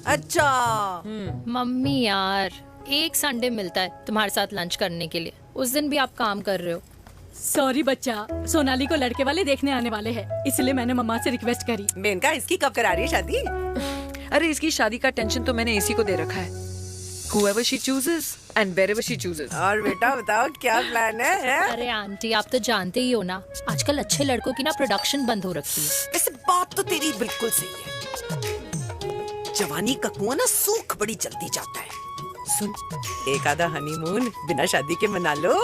[SPEAKER 18] अच्छा
[SPEAKER 14] मम्मी यार, एक संडे मिलता है तुम्हारे साथ लंच करने के लिए, उस दिन भी आप काम कर रहे हो।
[SPEAKER 13] सॉरी बच्चा, सोनाली को लड़के वाले देखने आने वाले हैं, इसलिए मैंने मम्मा से रिक्वेस्ट करी।
[SPEAKER 18] मेनका, इसकी कब करा रही है शादी?
[SPEAKER 3] अरे इसकी शादी का टेंशन तो मैंने इसी को दे रखा है। whoever she chooses and wherever she chooses.
[SPEAKER 18] और बेटा बताओ क्या प्लान है?
[SPEAKER 14] अरे आंटी आप तो जानते ही हो ना, आजकल अच्छे लड़कों की ना प्रोडक्शन बंद हो रखी है।
[SPEAKER 18] वैसे बात तो तेरी बिल्कुल सही है। जवानी का कुआं ना सूख बड़ी जल्दी जाता है। सुन, एक आधा हनीमून बिना शादी के मना लो।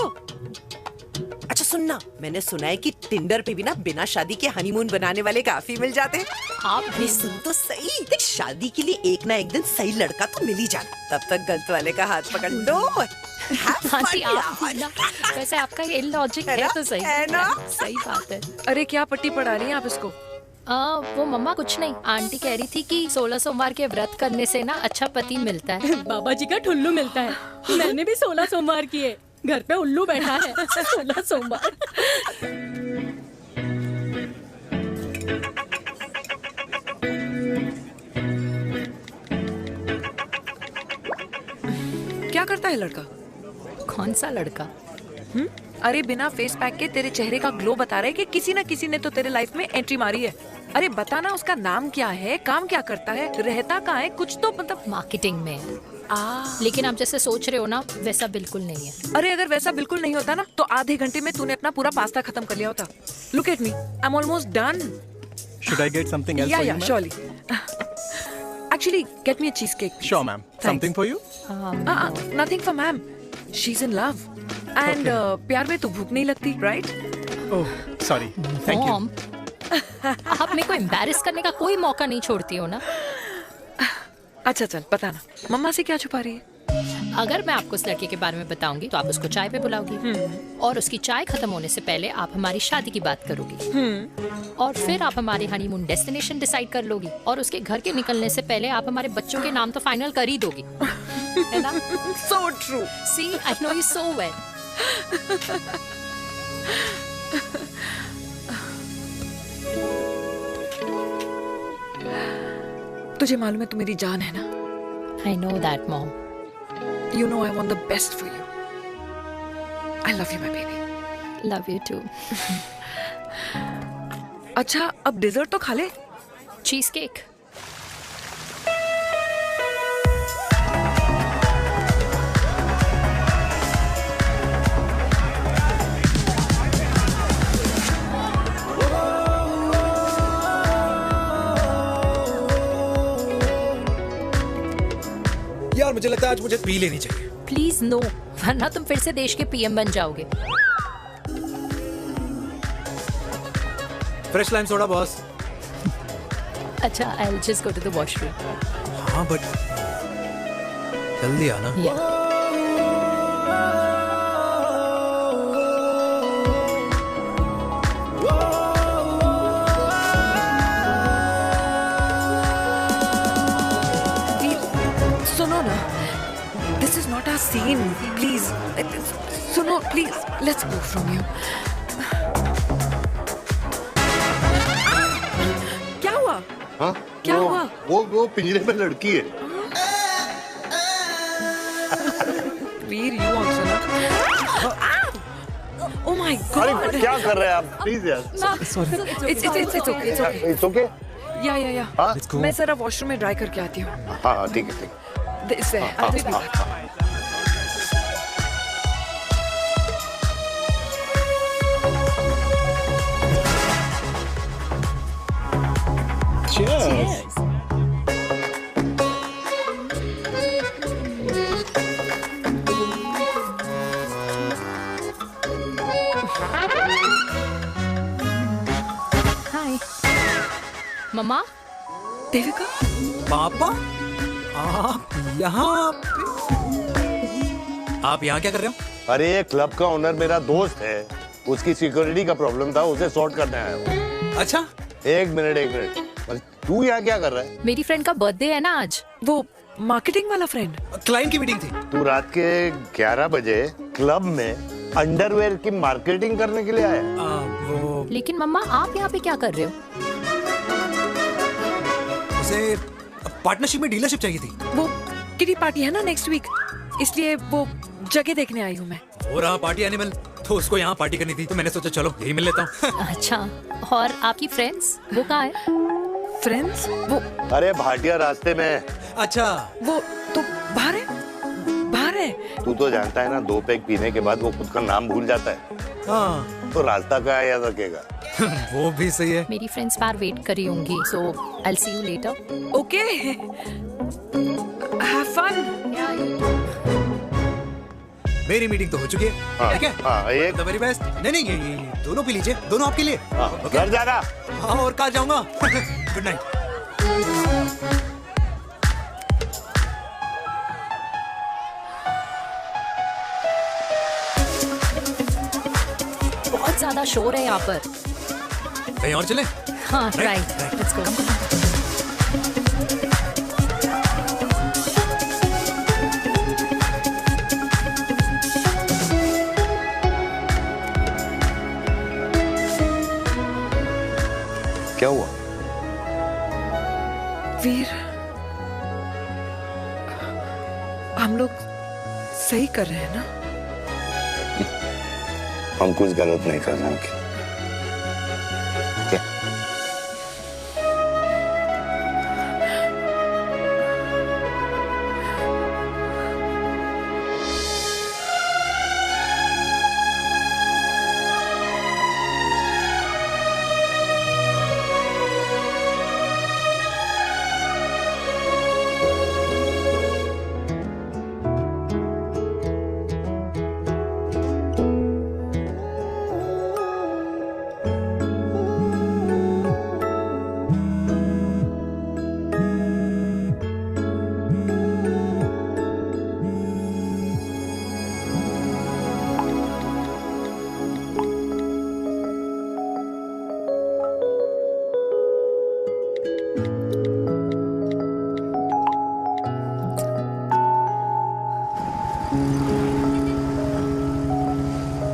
[SPEAKER 18] अच्छा सुनना, मैंने सुना है कि टिंडर पे भी ना बिना शादी के हनीमून बनाने वाले काफी मिल जाते हैं। आप भी सुन तो सही, देख शादी के लिए एक ना एक दिन सही लड़का तो मिल ही जाना, तब तक गलत वाले का हाथ पकड़ लो।
[SPEAKER 14] आंटी आप ना, वैसे आपका ये लॉजिक है तो सही है ना, सही बात है।
[SPEAKER 3] अरे क्या पट्टी पढ़ा रही हैं आप इसको?
[SPEAKER 14] वो मम्मा कुछ नहीं, आंटी कह रही थी कि 16 सोमवार के व्रत करने से ना अच्छा पति मिलता है।
[SPEAKER 13] बाबा जी का ठुल्लू मिलता है। मैंने भी 16 सोमवार किए, घर पे उल्लू बैठा है। 16 सोमवार।
[SPEAKER 3] क्या करता है लड़का?
[SPEAKER 14] कौन सा लड़का?
[SPEAKER 3] अरे बिना फेस पैक के तेरे चेहरे का ग्लो बता रहा है कि किसी ना किसी ने तो तेरे लाइफ में एंट्री मारी है। अरे बता ना, उसका नाम क्या है, काम क्या करता है, रहता कहाँ है, कुछ तो मतलब।
[SPEAKER 14] मार्केटिंग में। लेकिन आप जैसे सोच रहे हो ना, वैसा बिल्कुल नहीं है।
[SPEAKER 3] अरे अगर वैसा बिल्कुल नहीं होता ना, तो आधे घंटे में तूने अपना पूरा पास्ता खत्म कर लिया होता। Look at me, I am almost done.
[SPEAKER 1] Should I get something else for you, ma'am?
[SPEAKER 3] surely. Actually, get me a cheesecake.
[SPEAKER 1] Sure, ma'am. Something for you?
[SPEAKER 3] Nothing for ma'am. She's in love. And प्यार में तो भूख नहीं लगती, right?
[SPEAKER 1] Oh, sorry. Thank you.
[SPEAKER 14] आप मेरे को embarrass करने का कोई मौका नहीं छोड़ती हो ना।
[SPEAKER 3] अच्छा चल बताना, मम्मा से क्या छुपा रही है?
[SPEAKER 14] अगर मैं आपको उस लड़के के बारे में बताऊंगी तो आप उसको चाय पे बुलाओगी, और उसकी चाय खत्म होने से पहले आप हमारी शादी की बात करोगी, और फिर आप हमारे हनीमून डेस्टिनेशन डिसाइड कर लोगी, और उसके घर के निकलने से पहले आप हमारे बच्चों के नाम तो फाइनल कर ही दोगी, है ना?
[SPEAKER 3] So true.
[SPEAKER 14] See, I know you so well.
[SPEAKER 3] तुझे मालूम है तू मेरी जान है ना?
[SPEAKER 14] I know that, Mom.
[SPEAKER 3] You know I want the best for you. I love you, my baby.
[SPEAKER 14] Love you too.
[SPEAKER 3] अच्छा, अब डिजर्ट तो खा ले।
[SPEAKER 14] Cheese cake.
[SPEAKER 10] यार मुझे लगता है आज मुझे पी लेनी चाहिए।
[SPEAKER 14] प्लीज नो, वरना तुम फिर से देश के पीएम बन जाओगे।
[SPEAKER 10] Fresh lime soda boss.
[SPEAKER 14] अच्छा, I'll just go to the washroom.
[SPEAKER 10] हाँ बट जल्दी आना।
[SPEAKER 3] सुनो ना, this is not our scene. Please, सुनो please, let's go from here. क्या हुआ?
[SPEAKER 4] हाँ?
[SPEAKER 3] क्या हुआ?
[SPEAKER 4] वो पिंजरे में लड़की है।
[SPEAKER 3] वीर, you also ना? Oh my God!
[SPEAKER 4] अरे क्या कर रहे हैं आप? Please यार।
[SPEAKER 3] Sorry. It's okay.
[SPEAKER 4] It's okay?
[SPEAKER 3] या
[SPEAKER 4] हाँ?
[SPEAKER 3] मैं जरा वॉशरूम में ड्राई करके आती हूँ।
[SPEAKER 4] हाँ ठीक है ठीक है।
[SPEAKER 3] This way. I'll be back.
[SPEAKER 1] Cheers.
[SPEAKER 14] हाय मम्मा।
[SPEAKER 3] देविका।
[SPEAKER 10] पापा, आप यहाँ क्या कर रहे हो?
[SPEAKER 4] अरे ये क्लब का ओनर मेरा दोस्त है, उसकी सिक्योरिटी का प्रॉब्लम था, उसे सॉर्ट करने आया हूँ।
[SPEAKER 10] अच्छा,
[SPEAKER 4] एक मिनट। तू यहाँ क्या कर रहा है?
[SPEAKER 14] मेरी फ्रेंड का बर्थडे है ना आज।
[SPEAKER 3] वो मार्केटिंग वाला फ्रेंड।
[SPEAKER 10] क्लाइंट की मीटिंग थी।
[SPEAKER 4] तू रात के 11 बजे क्लब में अंडरवेयर की मार्केटिंग करने के लिए आया?
[SPEAKER 10] वो
[SPEAKER 14] लेकिन मम्मा आप यहाँ पे क्या कर रहे हो?
[SPEAKER 10] उसे पार्टनरशिप में डीलरशिप चाहिए थी।
[SPEAKER 3] वो किटी पार्टी है ना नेक्स्ट वीक, इसलिए वो जगह देखने आई हूँ मैं।
[SPEAKER 10] हो रहा पार्टी एनिमल, तो उसको यहाँ पार्टी करनी थी, तो मैंने सोचा चलो यही मिल लेता हूँ।
[SPEAKER 14] अच्छा, और आपकी फ्रेंड्स वो कहाँ है?
[SPEAKER 3] फ्रेंड्स वो
[SPEAKER 4] अरे भाटिया रास्ते में।
[SPEAKER 10] अच्छा,
[SPEAKER 3] वो तो बाहर है,
[SPEAKER 4] तू तो जानता है ना, 2 पैक पीने के बाद वो खुद का नाम भूल जाता है।
[SPEAKER 6] हाँ
[SPEAKER 4] तो रास्ता क्या याद रखेगा।
[SPEAKER 6] वो भी सही है।
[SPEAKER 14] मेरी फ्रेंड्स बाहर वेट कर रही होंगी, so I will see you later.
[SPEAKER 3] Okay, have fun.
[SPEAKER 6] मेरी मीटिंग तो हो चुकी है।
[SPEAKER 4] हाँ,
[SPEAKER 6] ठीक है,
[SPEAKER 4] हाँ, एक
[SPEAKER 6] द वेरी बेस्ट। नहीं ये दोनों पी लीजिए, दोनों आपके लिए।
[SPEAKER 4] घर जाना।
[SPEAKER 6] हाँ, और कहाँ जाऊंगा। Good night.
[SPEAKER 14] बहुत ज्यादा शोर है यहाँ पर।
[SPEAKER 6] कहीं और चले?
[SPEAKER 14] हाँ, राइट, लेट्स गो।
[SPEAKER 4] क्या हुआ?
[SPEAKER 3] वीर, हम लोग सही कर रहे हैं ना?
[SPEAKER 4] हम कुछ गलत नहीं कर रहे हैं। क्या?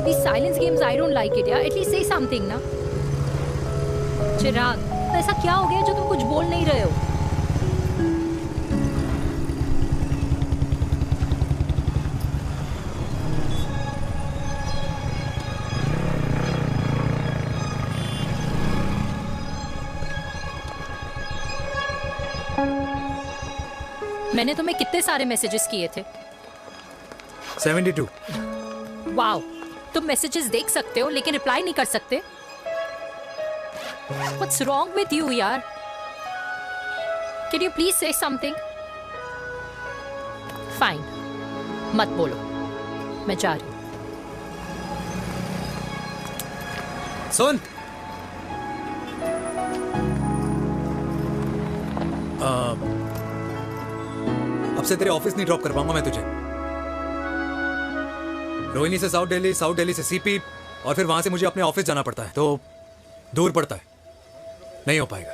[SPEAKER 14] These silence games, I don't like it, यार। At least say something ना। चिराग, ऐसा क्या हो गया जो तुम कुछ बोल नहीं रहे हो? मैंने तुम्हें कितने सारे मैसेजेस किए थे?
[SPEAKER 6] 72।
[SPEAKER 14] वाओ, तुम मैसेजेस देख सकते हो लेकिन रिप्लाई नहीं कर सकते? What's wrong with you, यार? Can you please say something? Fine, मत बोलो, मैं जा रही हूँ।
[SPEAKER 6] सुन, अब से तेरे ऑफिस नहीं ड्रॉप कर पाऊंगा मैं तुझे। रोहिणी से साउथ दिल्ली से सीपी, और फिर वहां से मुझे अपने ऑफिस जाना पड़ता है, तो दूर पड़ता है, नहीं हो पाएगा।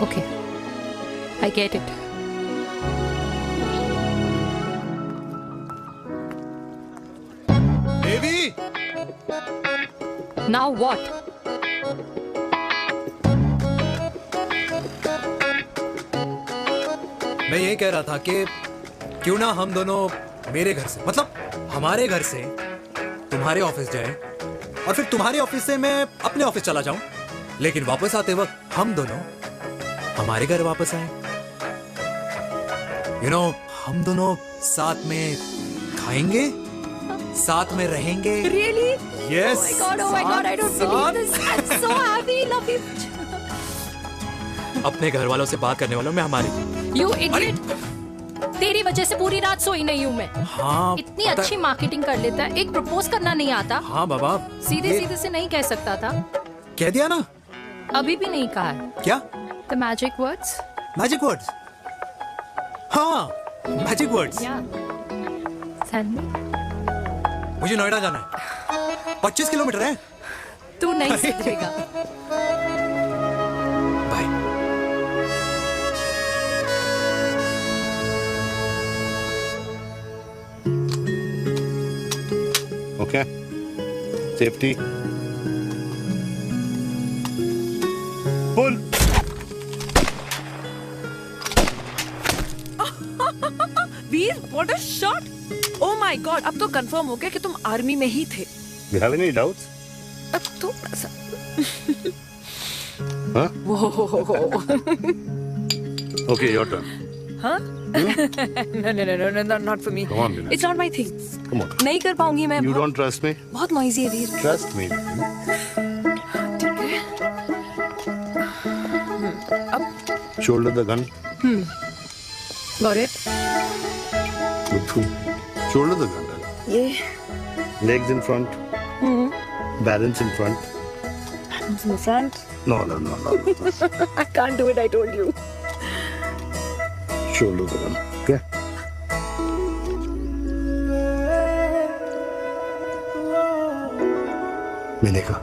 [SPEAKER 14] Okay, I get it.
[SPEAKER 6] Devi!
[SPEAKER 14] Now what?
[SPEAKER 6] मैं ये कह रहा था कि क्यों ना हम दोनों मेरे घर से, मतलब हमारे घर से तुम्हारे ऑफिस जाए, और फिर तुम्हारे ऑफिस से मैं अपने ऑफिस चला जाऊं, लेकिन वापस आते वक्त हम दोनों हमारे घर वापस आए। यू नो, हम दोनों साथ में खाएंगे, साथ में रहेंगे।
[SPEAKER 14] Really?
[SPEAKER 6] Yes.
[SPEAKER 14] Oh my God, I don't believe this. I'm so happy, love you.
[SPEAKER 6] अपने घर वालों से बात करने वालों में हमारी।
[SPEAKER 14] You idiot. तेरी वजह से पूरी रात सोई नहीं हूँ मैं।
[SPEAKER 6] हाँ,
[SPEAKER 14] इतनी अच्छी मार्केटिंग कर लेता है, एक प्रपोज करना नहीं आता।
[SPEAKER 6] हाँ बाबा,
[SPEAKER 14] सीधे से नहीं कह सकता था।
[SPEAKER 6] कह दिया ना।
[SPEAKER 14] अभी भी नहीं कहा है।
[SPEAKER 6] क्या?
[SPEAKER 14] The magic words.
[SPEAKER 6] Magic words? हाँ, मैजिक वर्ड्स।
[SPEAKER 14] Tell me.
[SPEAKER 6] मुझे नोएडा जाना है, 25 किलोमीटर है।
[SPEAKER 14] तू नहीं सुधरेगा।
[SPEAKER 6] Bye.
[SPEAKER 4] Okay, safety full.
[SPEAKER 3] Veer, what a shot! Oh my god, अब तो कंफर्म हो गया कि तुम आर्मी में ही थे।
[SPEAKER 4] You have any doubts?
[SPEAKER 3] अब थोड़ा सा।
[SPEAKER 4] हाँ?
[SPEAKER 3] वो
[SPEAKER 4] Okay, your turn.
[SPEAKER 3] हाँ? No, not for me.
[SPEAKER 4] Come on, Vinay.
[SPEAKER 3] It's not my thing.
[SPEAKER 4] Come on.
[SPEAKER 3] नहीं कर पाऊंगी मैं।
[SPEAKER 4] You don't trust me?
[SPEAKER 3] बहुत noisy है वीर।
[SPEAKER 4] Trust me. Shoulder the gun.
[SPEAKER 3] Got it.
[SPEAKER 4] Good. Shoulder the gun.
[SPEAKER 3] ये।
[SPEAKER 4] Legs in front. Balance in front.
[SPEAKER 3] Balance in front.
[SPEAKER 4] No.
[SPEAKER 3] I can't do it. I told you.
[SPEAKER 4] Shoulder the gun. Okay. मैंने कहा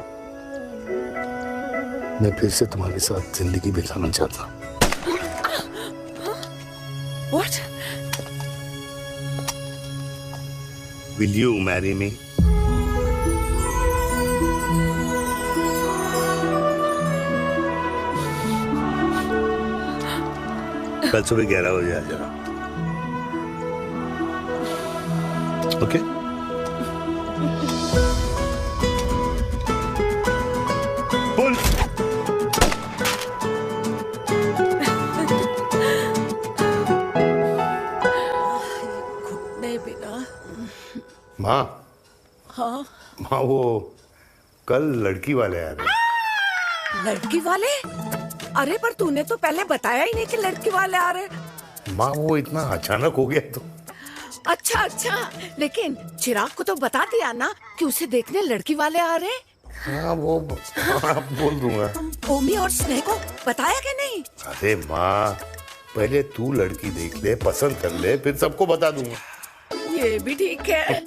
[SPEAKER 4] मैं फिर से तुम्हारे साथ जिंदगी बिताना चाहता हूँ।
[SPEAKER 3] What?
[SPEAKER 4] Will you marry me? कल सुबह 11 बजे आ जाना। ओके? बोल।
[SPEAKER 7] नहीं बिना।
[SPEAKER 4] माँ,
[SPEAKER 7] हाँ।
[SPEAKER 4] माँ वो कल लड़की वाले आ रहे।
[SPEAKER 7] लड़की वाले? अरे पर तूने तो पहले बताया ही नहीं कि लड़की वाले आ रहे।
[SPEAKER 4] माँ वो इतना अचानक हो गया तो।
[SPEAKER 7] अच्छा, लेकिन चिराग को तो बता दिया ना कि उसे देखने लड़की वाले आ रहे।
[SPEAKER 4] हाँ वो बोल दूंगा।
[SPEAKER 7] ओमी और स्नेह को बताया कि नहीं?
[SPEAKER 4] अरे माँ पहले तू लड़की देख ले, पसंद कर ले, फिर सबको बता दूंगा।
[SPEAKER 7] ये भी ठीक है।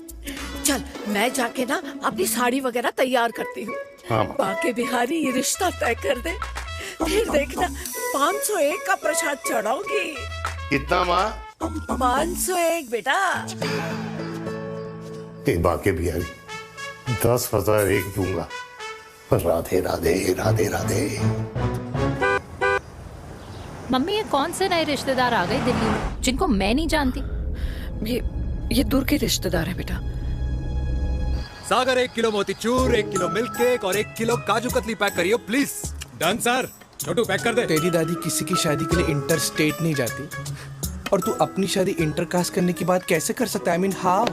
[SPEAKER 7] चल मैं जाके ना अपनी साड़ी वगैरह तैयार करती हूँ।
[SPEAKER 4] हाँ।
[SPEAKER 7] बाके बिहारी ये रिश्ता तय कर दे, फिर देखना 501 का प्रसाद चढ़ाऊंगी।
[SPEAKER 4] कितना माँ?
[SPEAKER 7] 501 बेटा।
[SPEAKER 4] बाके बिहारी 10,001 दूंगा। राधे राधे राधे राधे।
[SPEAKER 14] मम्मी ये कौन से नए रिश्तेदार आ गए दिल्ली में जिनको मैं नहीं जानती?
[SPEAKER 3] ये दूर के रिश्तेदार है बेटा।
[SPEAKER 6] Sagar 1 kilo motichoor, 1 kilo milk cake और 1 किलो काजू कतली पैक करियो please.
[SPEAKER 2] Done sir. Chhotu pack कर दे।
[SPEAKER 15] तेरी दादी किसी की शादी के लिए इंटर स्टेट नहीं जाती और तू अपनी शादी इंटर कास्ट करने की बात कैसे कर सकता है? I mean, how?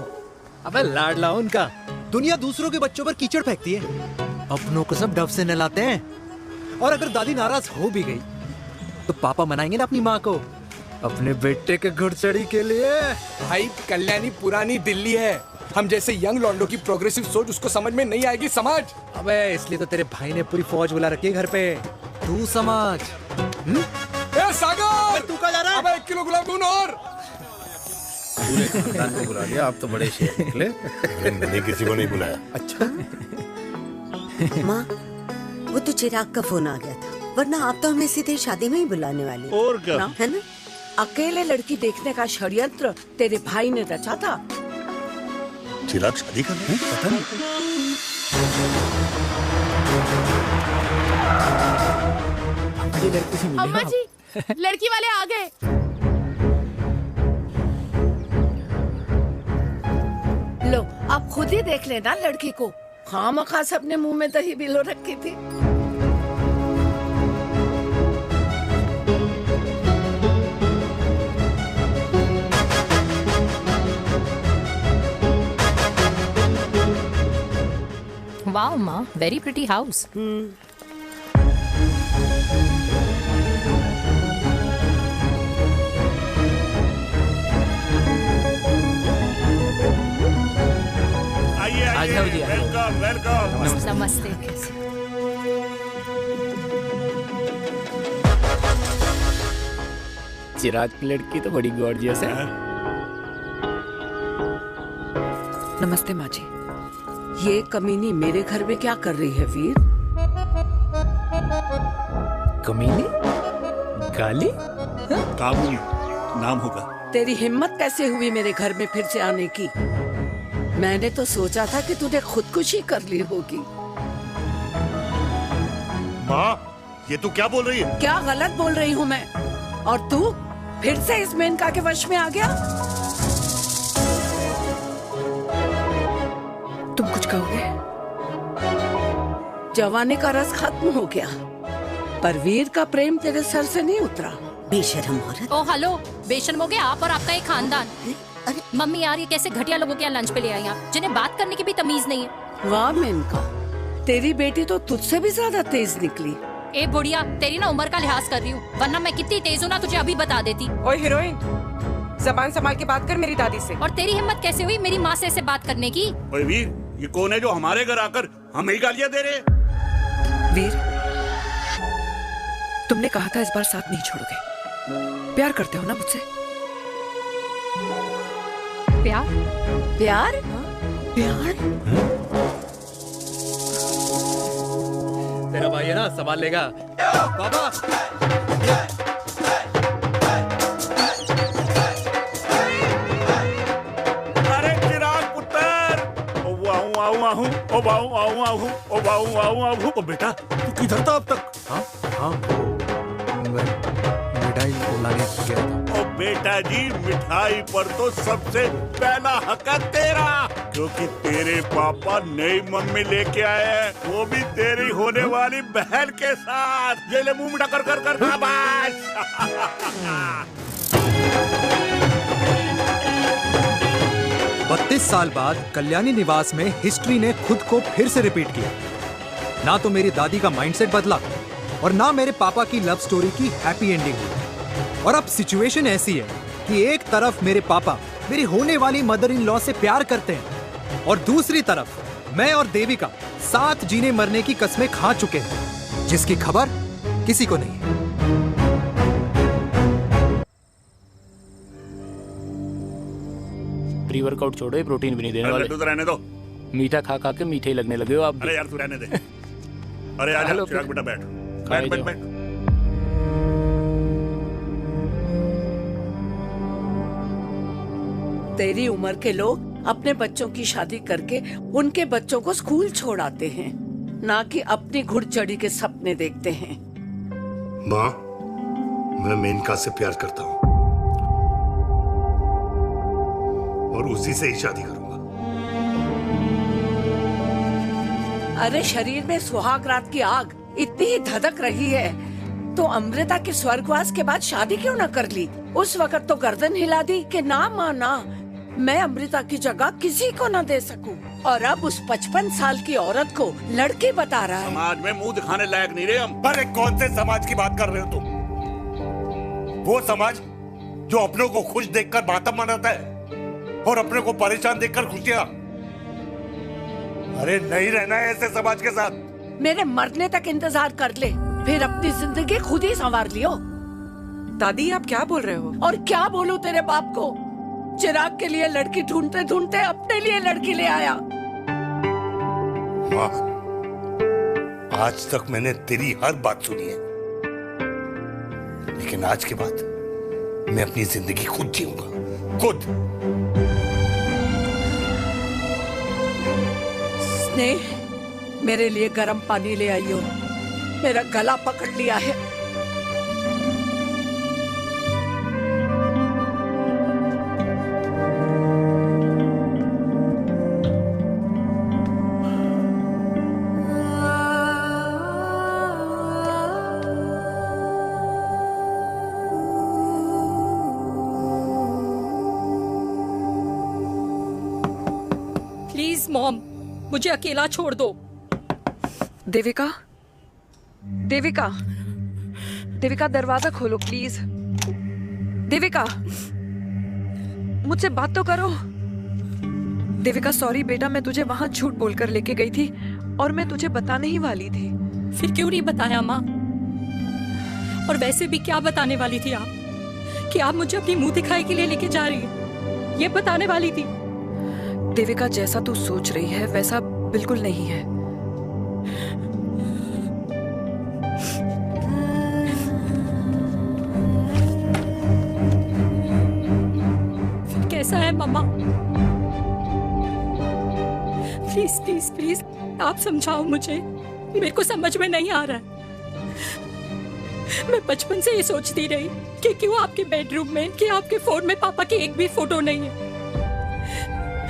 [SPEAKER 10] अबे लाडला उनका। दुनिया दूसरों के बच्चों पर कीचड़ फेंकती है, अपनों को सब डब से नहलाते हैं। और अगर दादी नाराज हो भी गई तो पापा मनाएंगे ना अपनी माँ को अपने बेटे के घुड़चढ़ी के लिए।
[SPEAKER 15] भाई कल्याणी पुरानी दिल्ली है, हम जैसे यंग लॉन्डो की प्रोग्रेसिव सोच उसको समझ में नहीं आएगी। समझ।
[SPEAKER 10] अबे इसलिए तो तेरे भाई ने पूरी फौज बुला रखी है घर पे, तू समझ।
[SPEAKER 15] ए सागर,
[SPEAKER 10] तू कहाँ जा रहा है?
[SPEAKER 15] अबे 1 किलो गुलाब जामुन और।
[SPEAKER 5] पूरे खानदान को बुला लिया, आप तो बड़े शेर निकले।
[SPEAKER 4] मैंने किसी को नहीं बुलाया।
[SPEAKER 15] अच्छा।
[SPEAKER 9] माँ वो तो चिराग का फोन आ गया था, वरना आप तो हमें सीधे शादी में ही बुलाने वाले।
[SPEAKER 4] और क्या?
[SPEAKER 9] है ना?
[SPEAKER 7] अकेले लड़की देखने का षड्यंत्र तेरे भाई ने रचा था।
[SPEAKER 4] चिराग शादी कर रहे हैं? पता नहीं।
[SPEAKER 16] अम्मा जी लड़की वाले आ गए।
[SPEAKER 7] लो आप खुद ही देख लेना लड़की को। खामखा से अपने मुंह में दही बिलो रखी थी।
[SPEAKER 14] वाओ माँ, वेरी प्रिटी हाउस।
[SPEAKER 8] आइए वेलकम वेलकम।
[SPEAKER 14] नमस्ते।
[SPEAKER 15] चिराग की लड़की तो बड़ी गॉर्जियस है।
[SPEAKER 3] नमस्ते माँ जी।
[SPEAKER 7] ये कमीनी मेरे घर में क्या कर रही है वीर?
[SPEAKER 15] कमीनी? गाली?
[SPEAKER 8] काबू नाम होगा।
[SPEAKER 7] तेरी हिम्मत कैसे हुई मेरे घर में फिर से आने की? मैंने तो सोचा था कि तूने खुदकुशी कर ली होगी।
[SPEAKER 8] माँ ये तू क्या बोल रही है?
[SPEAKER 7] क्या गलत बोल रही हूँ मैं? और तू फिर से इस मेनका के वश में आ गया?
[SPEAKER 3] तुम कुछ कहोगे?
[SPEAKER 7] जवानी का रस खत्म हो गया। पर वीर का प्रेम तेरे सर से नहीं उतरा।
[SPEAKER 9] बेशरम औरत।
[SPEAKER 14] ओ हेलो, बेशर्म हो गए आप और आपका एक खानदान। मम्मी यार, ये कैसे घटिया लोगों के यहाँ लंच पे ले आई आप, जिन्हें बात करने की भी तमीज नहीं है।
[SPEAKER 7] वाह मेनका, तेरी बेटी तो तुझसे भी ज्यादा तेज निकली।
[SPEAKER 14] ए बुढ़िया, तेरी ना उम्र का लिहाज कर रही हूँ, वरना मैं कितनी तेज हूँ ना तुझे अभी बता देती।
[SPEAKER 18] ओए हीरोइन, जबान संभाल के बात कर मेरी दादी से।
[SPEAKER 14] और तेरी हिम्मत कैसे हुई मेरी माँ से ऐसे बात करने की?
[SPEAKER 8] ओए वीर, ये कौन है जो हमारे घर आकर हमें ही गालियाँ दे रहे?
[SPEAKER 3] वीर, तुमने कहा था इस बार साथ नहीं छोड़ोगे। प्यार करते हो ना मुझसे?
[SPEAKER 14] प्यार?
[SPEAKER 7] प्यार?
[SPEAKER 3] प्यार?
[SPEAKER 6] तेरा भाई है ना, संभाल लेगा। बाबा
[SPEAKER 8] अरे चिराग पुत्र, ओ वाहू वाहू वाहू, ओ वाहू वाहू वाहू, ओ वाहू वाहू वाहू। ओ बेटा, तू किधर था अब तक?
[SPEAKER 6] हाँ हाँ, मिठाई लाने गया था।
[SPEAKER 8] ओ बेटा जी, मिठाई पर तो सबसे पहला हक है तेरा, क्योंकि तेरे पापा नई मम्मी लेके आए हैं, वो भी तेरी होने वाली बहन के साथ। ये ले मुंह मीठा कर कर कर शाबाश।
[SPEAKER 6] 32 साल बाद कल्याणी निवास में हिस्ट्री ने खुद को फिर से रिपीट किया। ना तो मेरी दादी का माइंडसेट बदला और ना मेरे पापा की लव स्टोरी की हैप्पी एंडिंग हुई। और अब सिचुएशन ऐसी है कि एक तरफ मेरे पापा मेरी होने वाली मदर इन लॉ से प्यार करते हैं और दूसरी तरफ मैं और देविका साथ जीने मरने की कस्में खा चुके हैं, जिसकी खबर किसी को नहीं है।
[SPEAKER 19] प्री वर्कआउट छोड़ो, प्रोटीन भी नहीं देने वाले।
[SPEAKER 8] तो रहने दो,
[SPEAKER 19] मीठा खा खा के मीठे ही लगने लगे हो आप।
[SPEAKER 8] अरे यार तू रहने दे। अरे आजा चिराग बेटा, बैठ बैठ बैठ बैठ।
[SPEAKER 7] तेरी उम्र के लोग अपने बच्चों की शादी करके उनके बच्चों को स्कूल छोड़ाते हैं, ना कि अपनी घुड़चढ़ी के सपने देखते हैं।
[SPEAKER 4] माँ, मैं मेनका से प्यार करता हूँ और उसी से ही शादी करूंगा।
[SPEAKER 7] अरे शरीर में सुहाग रात की आग इतनी ही धधक रही है तो अमृता के स्वर्गवास के बाद शादी क्यों न कर ली? उस वक्त तो गर्दन हिला दी कि ना माँ ना, मैं अमृता की जगह किसी को न दे सकूं। और अब उस 55 साल की औरत को लड़के बता रहा है।
[SPEAKER 8] समाज में मुंह दिखाने लायक नहीं रहे हम। अरे कौन से समाज की बात कर रहे हो तुम? वो समाज जो अपनों को खुश देखकर मातम मनाता है और अपने को परेशान देखकर खुशियां। अरे नहीं रहना है ऐसे समाज के साथ।
[SPEAKER 7] मेरे मरने तक इंतजार कर ले, फिर अपनी जिंदगी खुद ही संवार लियो।
[SPEAKER 18] दादी आप क्या बोल रहे हो?
[SPEAKER 7] और क्या बोलूं तेरे बाप को? चिराग के लिए लड़की ढूंढते ढूंढते अपने लिए लड़की ले आया।
[SPEAKER 4] माँ, आज तक मैंने तेरी हर बात सुनी है, लेकिन आज के बाद मैं अपनी जिंदगी खुद जीऊंगा, खुद।
[SPEAKER 7] स्नेह, मेरे लिए गर्म पानी ले आइयो, मेरा गला पकड़ लिया है।
[SPEAKER 14] प्लीज मॉम, मुझे अकेला छोड़ दो।
[SPEAKER 3] देविका, देविका, देविका दरवाजा खोलो प्लीज। देविका, मुझसे बात तो करो। देविका सॉरी बेटा, मैं तुझे वहां झूठ बोलकर लेके गई थी और मैं तुझे बताने ही वाली थी।
[SPEAKER 14] फिर क्यों नहीं बताया माँ? और वैसे भी क्या बताने वाली थी आप? कि आप मुझे अपनी मुंह दिखाई के लिए लेके जा रही है, ये बताने वाली थी।
[SPEAKER 3] देविका, जैसा तू सोच रही है वैसा बिल्कुल नहीं है।
[SPEAKER 14] फिर कैसा है मम्मा? प्लीज प्लीज प्लीज आप समझाओ मुझे, मेरे को समझ में नहीं आ रहा है। मैं बचपन से ये सोचती रही कि क्यों आपके बेडरूम में, कि आपके फोन में पापा की एक भी फोटो नहीं है,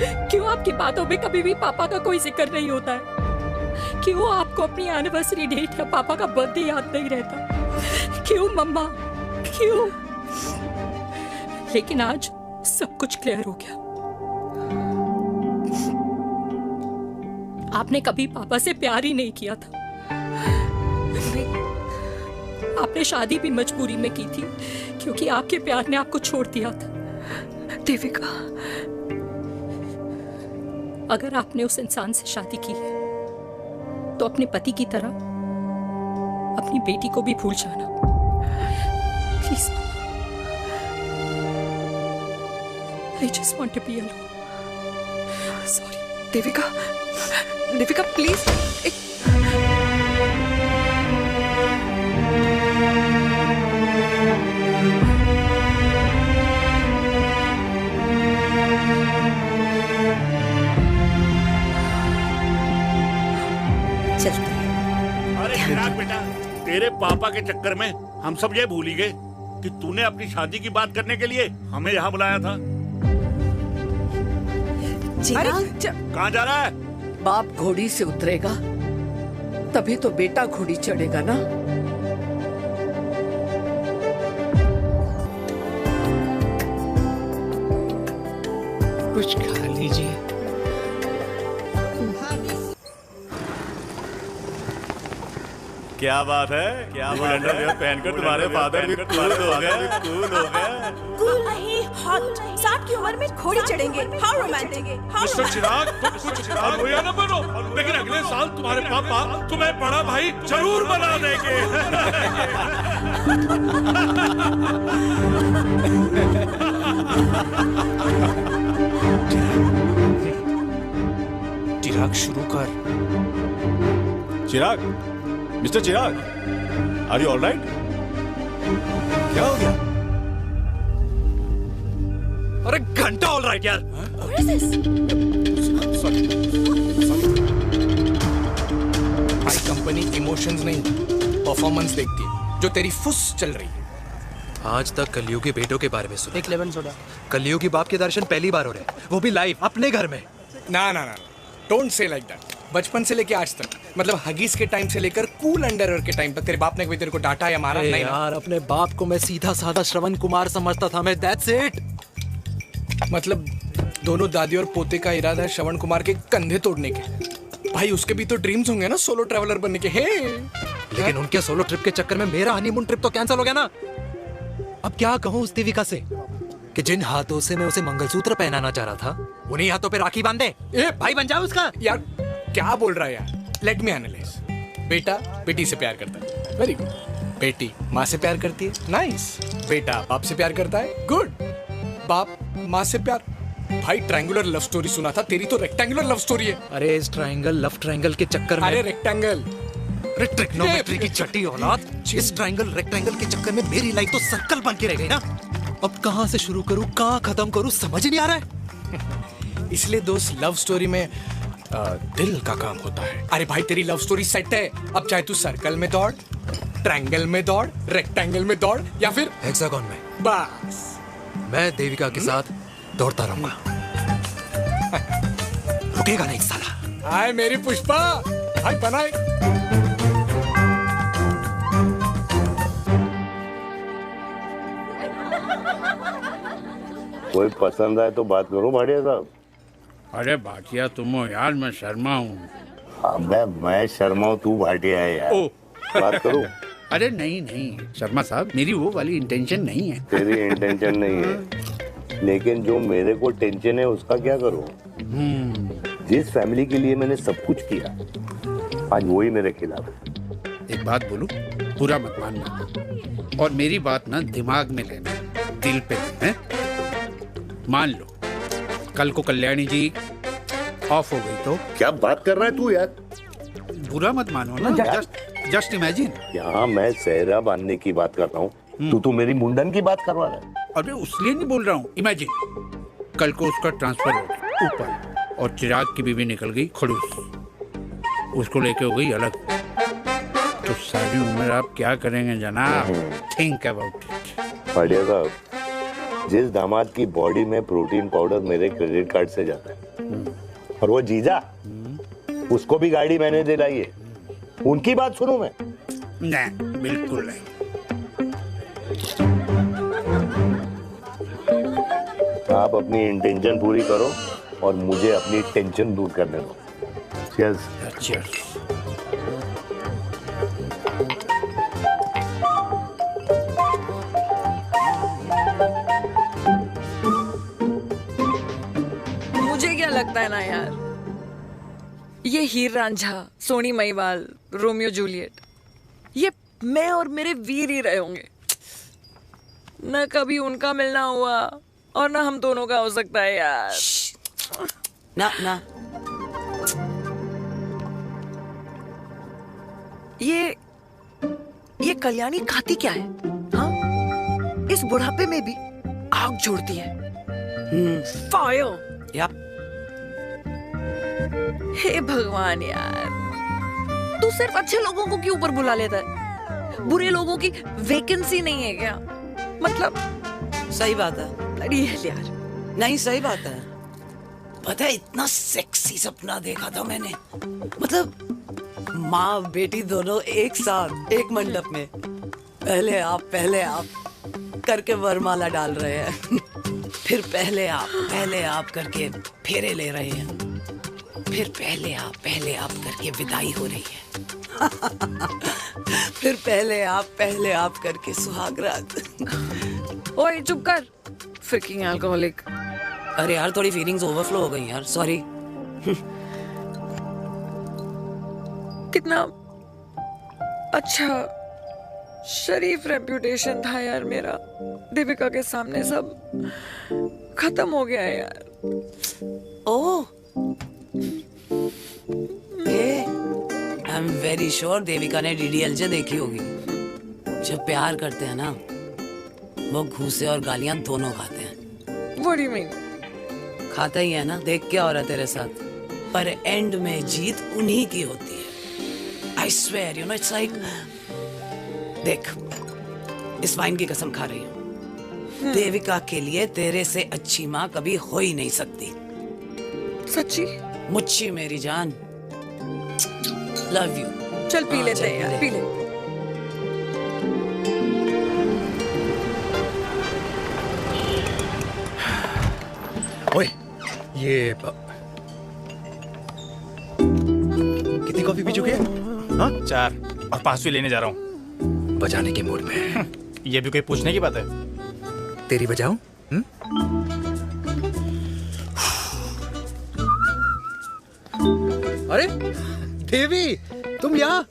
[SPEAKER 14] क्यों आपकी बातों में कभी भी पापा का कोई जिक्र नहीं होता है, क्यों आपको अपनी एनिवर्सरी डेट या पापा का बर्थडे याद नहीं रहता।
[SPEAKER 20] क्यों मम्मा, क्यों? लेकिन आज सब कुछ क्लियर हो गया। आपने कभी पापा से प्यार ही नहीं किया था। आपने शादी भी मजबूरी में की थी क्योंकि आपके प्यार ने आपको छोड़ दिया था।
[SPEAKER 3] देविका,
[SPEAKER 20] अगर आपने उस इंसान से शादी की है तो अपने पति की तरह अपनी बेटी को भी भूल जाना please. I just want to be alone.
[SPEAKER 3] Sorry, Devika, Devika please.
[SPEAKER 8] अरे चिराग बेटा, तेरे पापा के चक्कर में हम सब ये भूल ही गए कि तूने अपनी शादी की बात करने के लिए हमें यहाँ बुलाया था। कहाँ जा रहा है?
[SPEAKER 7] बाप घोड़ी से उतरेगा तभी तो बेटा घोड़ी चढ़ेगा ना।
[SPEAKER 15] कुछ खा लीजिए।
[SPEAKER 11] क्या बात है, क्या बात है, पहनकर तुम्हारे फादर भी कूल हो गए, कूल हो गए।
[SPEAKER 13] कूल नहीं, हॉट। 60 की उम्र में घोड़ी चढ़ेंगे। How romantic.
[SPEAKER 21] मिस्टर चिराग, तुम कुछ रोया न बनो, लेकिन अगले साल तुम्हारे पापा तुम्हें बड़ा भाई जरूर बना देंगे।
[SPEAKER 15] चिराग शुरू कर।
[SPEAKER 11] Chirag, mister Chirag, are you alright? क्या हो गया?
[SPEAKER 10] अरे घंटा ऑलराइट यार।
[SPEAKER 15] भाई कंपनी इमोशंस नहीं परफॉर्मेंस देखती है, जो तेरी फुस चल रही है।
[SPEAKER 6] आज तक कलयुगी बेटों के बारे में सुना।
[SPEAKER 15] एक लेमन सोडा।
[SPEAKER 6] कलयुगी बाप के दर्शन पहली बार हो रहे हैं, वो भी लाइव अपने घर में।
[SPEAKER 15] ना ना ना, डोंट से लाइक दैट। बचपन से लेके आज तक, मतलब हगीज के टाइम से लेकर कूल अंडरवेयर के टाइम तक तेरे बाप ने कभी तेरे को डांटा या मारा? नहीं
[SPEAKER 6] यार, अपने बाप को मैं सीधा साधा श्रवण कुमार समझता था मैं। That's it.
[SPEAKER 15] मतलब दोनों दादी और पोते का इरादा है श्रवण कुमार के कंधे तोड़ने के। भाई उसके भी तो ड्रीम्स होंगे ना सोलो ट्रैवलर बनने के। हे
[SPEAKER 6] लेकिन उनके सोलो ट्रिप के चक्कर में मेरा हनीमून ट्रिप तो कैंसिल हो गया ना। अब क्या कहूँ उस देविका से कि जिन हाथों से मैं उसे मंगलसूत्र पहनाना चाह रहा था, उन्हीं हाथों पे राखी बांध दे। भाई बन जाओ उसका।
[SPEAKER 15] यार क्या बोल रहा है यार? Let me analyse. बेटा बेटी से प्यार करता है, वेरी गुड। बेटी माँ से प्यार करती है, नाइस। बेटा बाप से प्यार करता है, गुड। बाप माँ से प्यार। भाई ट्रायंगुलर लव स्टोरी सुना था, तेरी तो रेक्टेंगुलर लव स्टोरी है।
[SPEAKER 6] अरे इस ट्रायंगल लव ट्रायंगल के चक्कर में,
[SPEAKER 15] अरे रेक्टेंगल,
[SPEAKER 6] अरे ट्रिग्नोमेट्री की छठी औलाद, इस ट्रायंगल रेक्टेंगल के चक्कर में मेरी लाइफ तो सर्कल बन के रह गई ना। अब कहाँ से शुरू करूँ, कहाँ खत्म करूँ, समझ ही नहीं आ रहा है।
[SPEAKER 15] इसलिए दोस्त लव स्टोरी में दिल का काम होता है। अरे भाई तेरी लव स्टोरी सेट है, अब चाहे तू सर्कल में दौड़, ट्रायंगल में दौड़, रेक्टेंगल में दौड़ या फिर
[SPEAKER 6] हेक्सागोन में।
[SPEAKER 15] बस
[SPEAKER 6] मैं देविका के साथ दौड़ता रहूंगा। रुकेगा नहीं साला।
[SPEAKER 15] हाय मेरी पुष्पा, हाय बनाए।
[SPEAKER 4] कोई पसंद आए तो बात करो भाटिया साहब।
[SPEAKER 5] अरे भाटिया तुम हो यार, मैं शर्मा हूँ।
[SPEAKER 4] अबे मैं शर्मा हूँ, तू भाटिया है यार। बात करो।
[SPEAKER 5] अरे नहीं नहीं शर्मा साहब, मेरी वो वाली इंटेंशन नहीं है।
[SPEAKER 4] तेरी इंटेंशन नहीं है, लेकिन जो मेरे को टेंशन है उसका क्या करूँ? जिस फैमिली के लिए मैंने सब कुछ किया, आज वही मेरे खिलाफ है।
[SPEAKER 5] एक बात बोलूं, बुरा मत मानना, और मेरी बात ना दिमाग में लेना, दिल पे है। मान लो कल को कल्याणी जी ऑफ हो गई तो?
[SPEAKER 4] क्या बात कर रहा है तू यार?
[SPEAKER 5] बुरा मत मानो ना, जस्ट इमेजिन।
[SPEAKER 4] यहाँ मैं सेहरा बांधने की बात कर रहा हूँ, तू मेरी मुंडन की बात करवा रहा है।
[SPEAKER 5] अरे उसलिए नहीं बोल रहा हूँ, इमेजिन कल को उसका ट्रांसफर हो गया ऊपर और चिराग की बीवी निकल गई खड़ूस, उसको लेके हो गई अलग, तो सारी उम्र आप क्या करेंगे जनाब? Think about it.
[SPEAKER 4] भाटिया साहब, जिस दामाद की बॉडी में प्रोटीन पाउडर मेरे क्रेडिट कार्ड से जाता है, और वो जीजा, उसको भी गाड़ी मैंने दिलाई है, उनकी बात सुनूं मैं?
[SPEAKER 5] नहीं, बिल्कुल नहीं।
[SPEAKER 4] आप अपनी इंटेंशन पूरी करो और मुझे अपनी टेंशन दूर करने दो। Cheers.
[SPEAKER 3] मुझे क्या लगता है ना यार, ये हीर रांझा, सोनी महिवाल, रोमियो जूलियट, ये मैं और मेरे वीर ही रहे होंगे। न कभी उनका मिलना हुआ और ना हम दोनों का हो सकता है यार।
[SPEAKER 17] ना ना,
[SPEAKER 3] ये कल्याणी खाती क्या है? हाँ, इस बुढ़ापे में भी आग जोड़ती है। फायर।
[SPEAKER 17] या
[SPEAKER 3] हे भगवान यार, तू सिर्फ अच्छे लोगों को क्यों ऊपर बुला लेता है? बुरे लोगों की वैकेंसी नहीं है क्या? मतलब
[SPEAKER 17] सही बात है।
[SPEAKER 3] ब्लडी हेल यार।
[SPEAKER 17] नहीं सही बात है। पता है इतना सेक्सी सपना देखा था मैंने, मतलब माँ बेटी दोनों एक साथ एक मंडप में, पहले आप करके वरमाला डाल रहे हैं, फिर पहले आप करके फेरे ले रहे हैं, फिर पहले आप करके विदाई हो रही है, फिर पहले आप करके सुहागरात।
[SPEAKER 3] ओए चुप कर, फ्रिकिंग अल्कोहलिक।
[SPEAKER 17] अरे यार थोड़ी फीलिंग्स ओवरफ्लो हो गई यार, सॉरी।
[SPEAKER 3] कितना अच्छा शरीफ रेप्यूटेशन था यार मेरा, दीपिका के सामने सब खत्म हो गया है यार।
[SPEAKER 17] Oh, I am very sure Devika ने डीडीएलजे देखी होगी। जब प्यार करते हैं ना, वो घूसे और गालियां दोनों खाते हैं।
[SPEAKER 3] What do you mean?
[SPEAKER 17] खाता ही है ना, देख क्या हो रहा है तेरे साथ। पर एंड में जीत उन्हीं की होती है। I swear, you know, it's like, देख, इस वाइन की कसम खा रही हूँ, देविका के लिए तेरे से अच्छी माँ कभी हो ही नहीं सकती।
[SPEAKER 3] सच्ची?
[SPEAKER 17] मुच्छी मेरी जान, लव यू।
[SPEAKER 3] चल पी लेते हैं यार, पी ले।
[SPEAKER 6] ओए, ये कितनी कॉफी पी चुके हैं? हाँ?
[SPEAKER 2] 4 और 5वीं लेने जा रहा हूँ।
[SPEAKER 6] बजाने के मूड में।
[SPEAKER 2] ये भी कोई पूछने की बात है?
[SPEAKER 6] तेरी बजाऊं? अरे देवी, तुम यहाँ?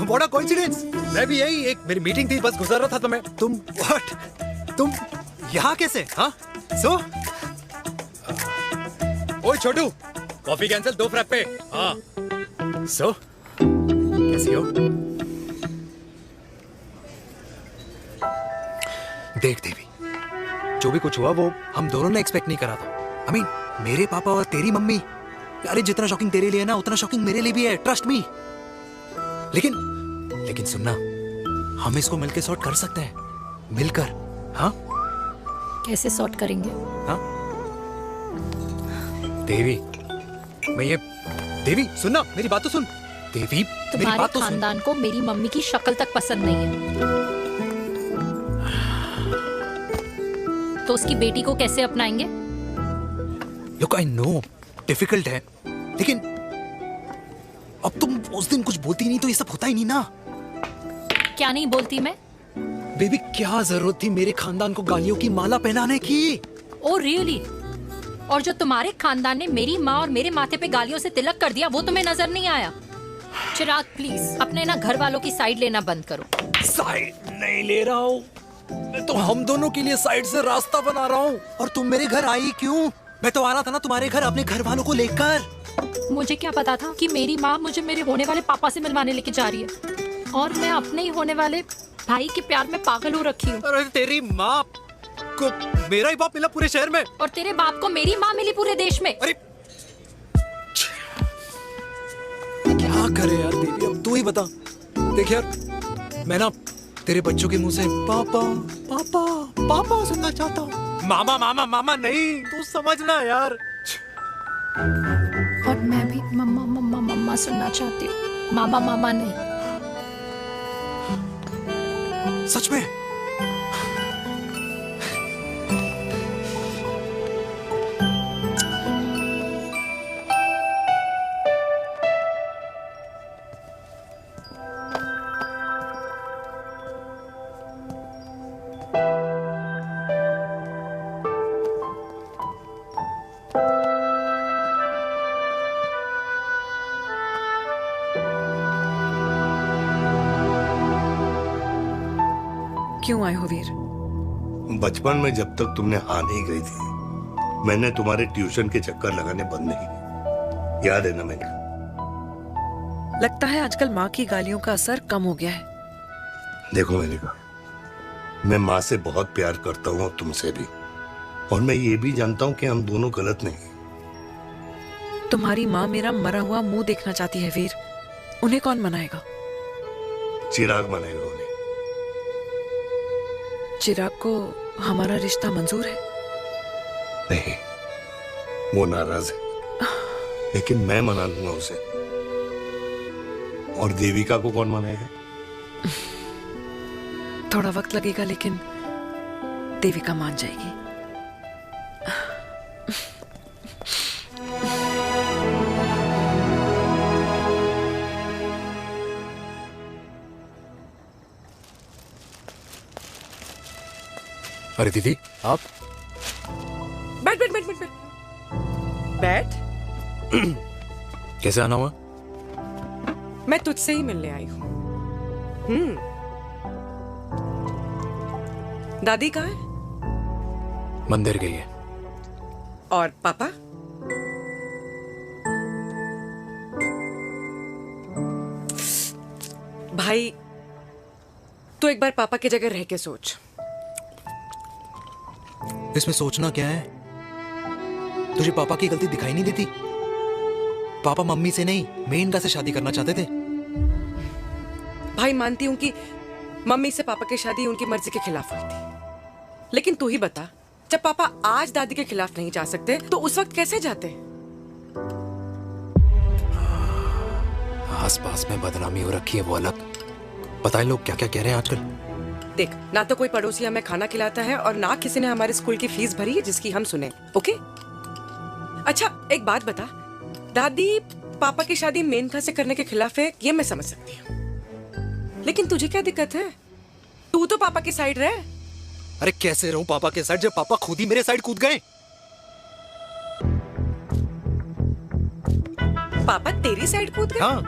[SPEAKER 6] What a coincidence! मैं भी यही, एक मेरी मीटिंग थी, बस गुजर रहा था तो मैं। तुम यहाँ कैसे? हाँ? सो? ओए छोटू, कॉफी कैंसिल, 2 फ्रैप पे। हाँ। सो? कैसी हो? देख देवी, जो भी कुछ हुआ वो हम दोनों ने एक्सपेक्ट नहीं करा था। I mean, मेरे पापा और तेरी मम्मी, अरे जितना शॉकिंग तेरे लिए ना, उतना शॉकिंग मेरे लिए भी है, ट्रस्ट मी। लेकिन सुनना, हम इसको मिलकर सॉर्ट कर सकते हैं, मिलकर। हाँ?
[SPEAKER 20] कैसे सॉर्ट करेंगे?
[SPEAKER 6] हाँ? देवी, देवी सुनना, मेरी बात तो सुन। देवी, मेरी बात तो सुन।
[SPEAKER 14] खानदान को मेरी मम्मी की शक्ल तक पसंद नहीं है, तो उसकी बेटी को कैसे अपनाएंगे?
[SPEAKER 6] Look, I know, डिफिकल्ट है, लेकिन अब तुम उस दिन कुछ बोलती नहीं तो ये सब होता ही नहीं ना।
[SPEAKER 14] क्या नहीं बोलती मैं?
[SPEAKER 6] बेबी, क्या जरूरत थी मेरे खानदान को गालियों की माला पहनाने की?
[SPEAKER 14] Oh really? और जो तुम्हारे खानदान ने मेरी माँ और मेरे माथे पे गालियों से तिलक कर दिया, वो तुम्हें नजर नहीं आया? चिराग प्लीज अपने ना घर वालों की साइड लेना बंद करो।
[SPEAKER 6] साइड नहीं ले रहा हूँ, मैं तो हम दोनों के लिए साइड से रास्ता बना रहा हूँ। और तुम मेरे घर आई क्यों? मैं तो आ रहा था ना तुम्हारे घर अपने घर वालों को लेकर।
[SPEAKER 14] मुझे क्या पता था कि मेरी माँ मुझे मेरे होने वाले पापा से मिलवाने लेके जा रही है, और मैं अपने ही होने वाले भाई के प्यार में पागल हो रखी हूँ।
[SPEAKER 6] अरे तेरी माँ को मेरा ही बाप मिला पूरे शहर में,
[SPEAKER 14] और तेरे बाप को मेरी माँ मिली पूरे देश में।
[SPEAKER 6] अरे क्या करे यार देवी, अब तू ही बता। देख यार, मैं ना तेरे बच्चों के मुंह से पापा पापा पापा सुनना चाहता हूँ। मामा मामा मामा नहीं, तू समझना यार।
[SPEAKER 14] और मैं भी मम्मा मम्मा मम्मा सुनना चाहती हूँ, मामा मामा नहीं।
[SPEAKER 6] सच में?
[SPEAKER 3] क्यों आए हो वीर?
[SPEAKER 4] बचपन में जब तक तुमने हाँ नहीं कही थी, मैंने तुम्हारे ट्यूशन के चक्कर लगाने बंद नहीं किए। याद है ना मैंने?
[SPEAKER 3] लगता है आजकल माँ की गालियों का असर कम हो गया है।
[SPEAKER 4] देखो मैंने कहा, मैं माँ से बहुत प्यार करता हूँ और तुमसे भी, और मैं ये भी जानता हूँ कि हम दोनों गलत नहीं।
[SPEAKER 3] तुम्हारी माँ मेरा मरा हुआ मुंह देखना चाहती है वीर। उन्हें कौन मनाएगा?
[SPEAKER 4] चिराग मनाएगा उन्हें।
[SPEAKER 3] चिराग को हमारा रिश्ता मंजूर है?
[SPEAKER 4] नहीं, वो नाराज है, लेकिन मैं मना लूंगा उसे। और देविका को कौन मनाएगा?
[SPEAKER 3] थोड़ा वक्त लगेगा, लेकिन देविका मान जाएगी।
[SPEAKER 10] अरे दीदी, आप
[SPEAKER 18] बैठ बैठ बैठ बैठ बैठ। बैठ।
[SPEAKER 10] कैसे आना हुआ?
[SPEAKER 18] मैं तुझसे ही मिलने आई हूँ। दादी कहाँ है?
[SPEAKER 10] मंदिर गई है।
[SPEAKER 18] और पापा? भाई, तू एक बार पापा की जगह रह के सोच।
[SPEAKER 10] इसमें सोचना क्या है? तुझे पापा की गलती दिखाई नहीं देती? पापा मम्मी से नहीं, मेनका से शादी करना चाहते थे।
[SPEAKER 18] भाई, मानती हूं कि मम्मी से पापा की शादी उनकी मर्जी के खिलाफ हुई थी, लेकिन तू ही बता, जब पापा आज दादी के खिलाफ नहीं जा सकते तो उस वक्त कैसे जाते?
[SPEAKER 10] आस पास में बदनामी हो रखी है, वो अलग। पता है लोग क्या क्या कह रहे हैं आजकल?
[SPEAKER 18] देख, ना तो कोई पड़ोसी हमें खाना खिलाता है और ना किसी ने हमारे स्कूल की फीस भरी है जिसकी हम सुने। ओके? अच्छा, एक बात बता, दादी पापा की शादी मेनका से करने के खिलाफ है, ये मैं समझ सकती हूँ, लेकिन तुझे क्या दिक्कत है? तू तो पापा की साइड रहे।
[SPEAKER 10] अरे कैसे रहूं पापा के साइड जब पापा खुद ही मेरे साइड कूद गए?
[SPEAKER 18] पापा तेरी साइड कूद गए?
[SPEAKER 10] हाँ।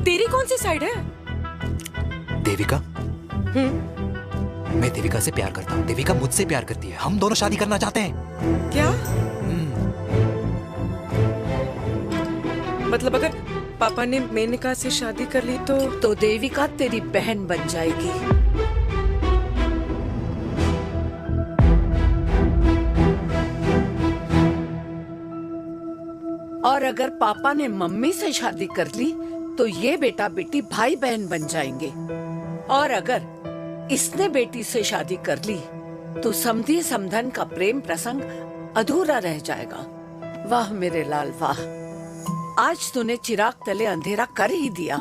[SPEAKER 18] तेरी कौन सी साइड है?
[SPEAKER 10] देविका। मैं देविका से प्यार करता हूँ, देविका मुझसे प्यार करती है, हम दोनों शादी करना चाहते हैं।
[SPEAKER 18] क्या? मतलब अगर पापा ने मेनका से शादी कर ली तो
[SPEAKER 7] देविका तेरी बहन बन जाएगी। और अगर पापा ने मम्मी से शादी कर ली तो ये बेटा बेटी भाई बहन बन जाएंगे। और अगर इसने बेटी से शादी कर ली तो समधी समधन का प्रेम प्रसंग अधूरा रह जाएगा। वाह मेरे लाल वाह, आज तूने चिराग तले अंधेरा कर ही दिया,